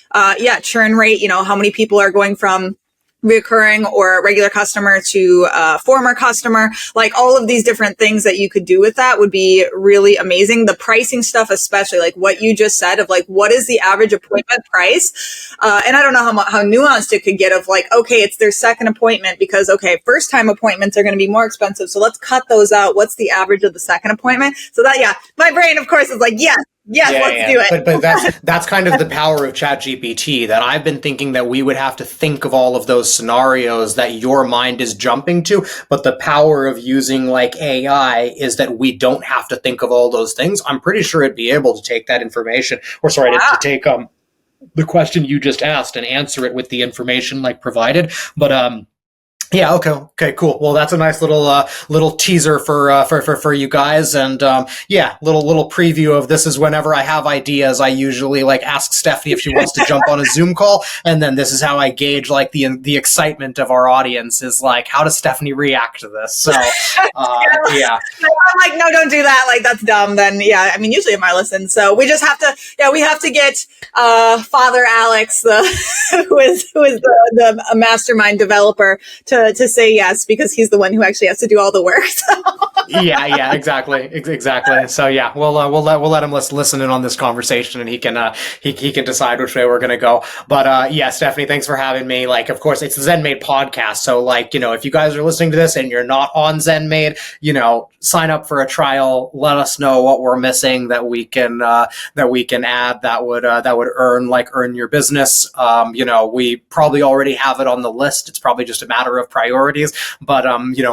churn rate, how many people are going from recurring or regular customer to former customer, like all of these different things that you could do with that would be really amazing. The pricing stuff, especially like what you just said of like, what is the average appointment price? And I don't know how nuanced it could get of like, okay, it's their second appointment because, okay, first time appointments are going to be more expensive. So let's cut those out. What's the average of the second appointment? So that, my brain, of course, is like, yes, let's do it. But that's kind of the power of ChatGPT, that I've been thinking that we would have to think of all of those scenarios that your mind is jumping to. But the power of using like AI is that we don't have to think of all those things. I'm pretty sure it'd be able to take that information, to take the question you just asked and answer it with the information like provided. But yeah. Okay. Cool. Well, that's a nice little teaser for you guys, and little preview of this is whenever I have ideas, I usually like ask Stephanie if she wants to jump on a Zoom call, and then this is how I gauge like the excitement of our audience is like, how does Stephanie react to this? So yeah. I'm like, no, don't do that. Like that's dumb. Then usually I might listen. So we just have to get Father Alex, who is the mastermind developer, to say yes, because he's the one who actually has to do all the work. Yeah, exactly. So yeah, we'll let him listen in on this conversation, and he can decide which way we're gonna go. But Stephanie, thanks for having me. Like, of course, it's the ZenMaid podcast, so like, if you guys are listening to this and you're not on ZenMaid, sign up for a trial. Let us know what we're missing that we can add that would earn your business. We probably already have it on the list. It's probably just a matter of priorities, but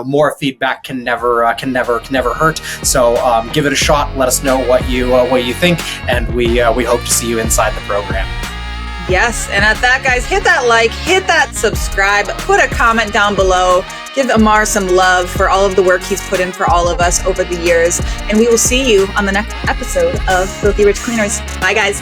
more feedback can never hurt. So give it a shot. Let us know what you think, and we hope to see you inside the program. Yes, and at that, guys, hit that like, hit that subscribe, put a comment down below, give Amar some love for all of the work he's put in for all of us over the years, and we will see you on the next episode of Filthy Rich Cleaners. Bye, guys.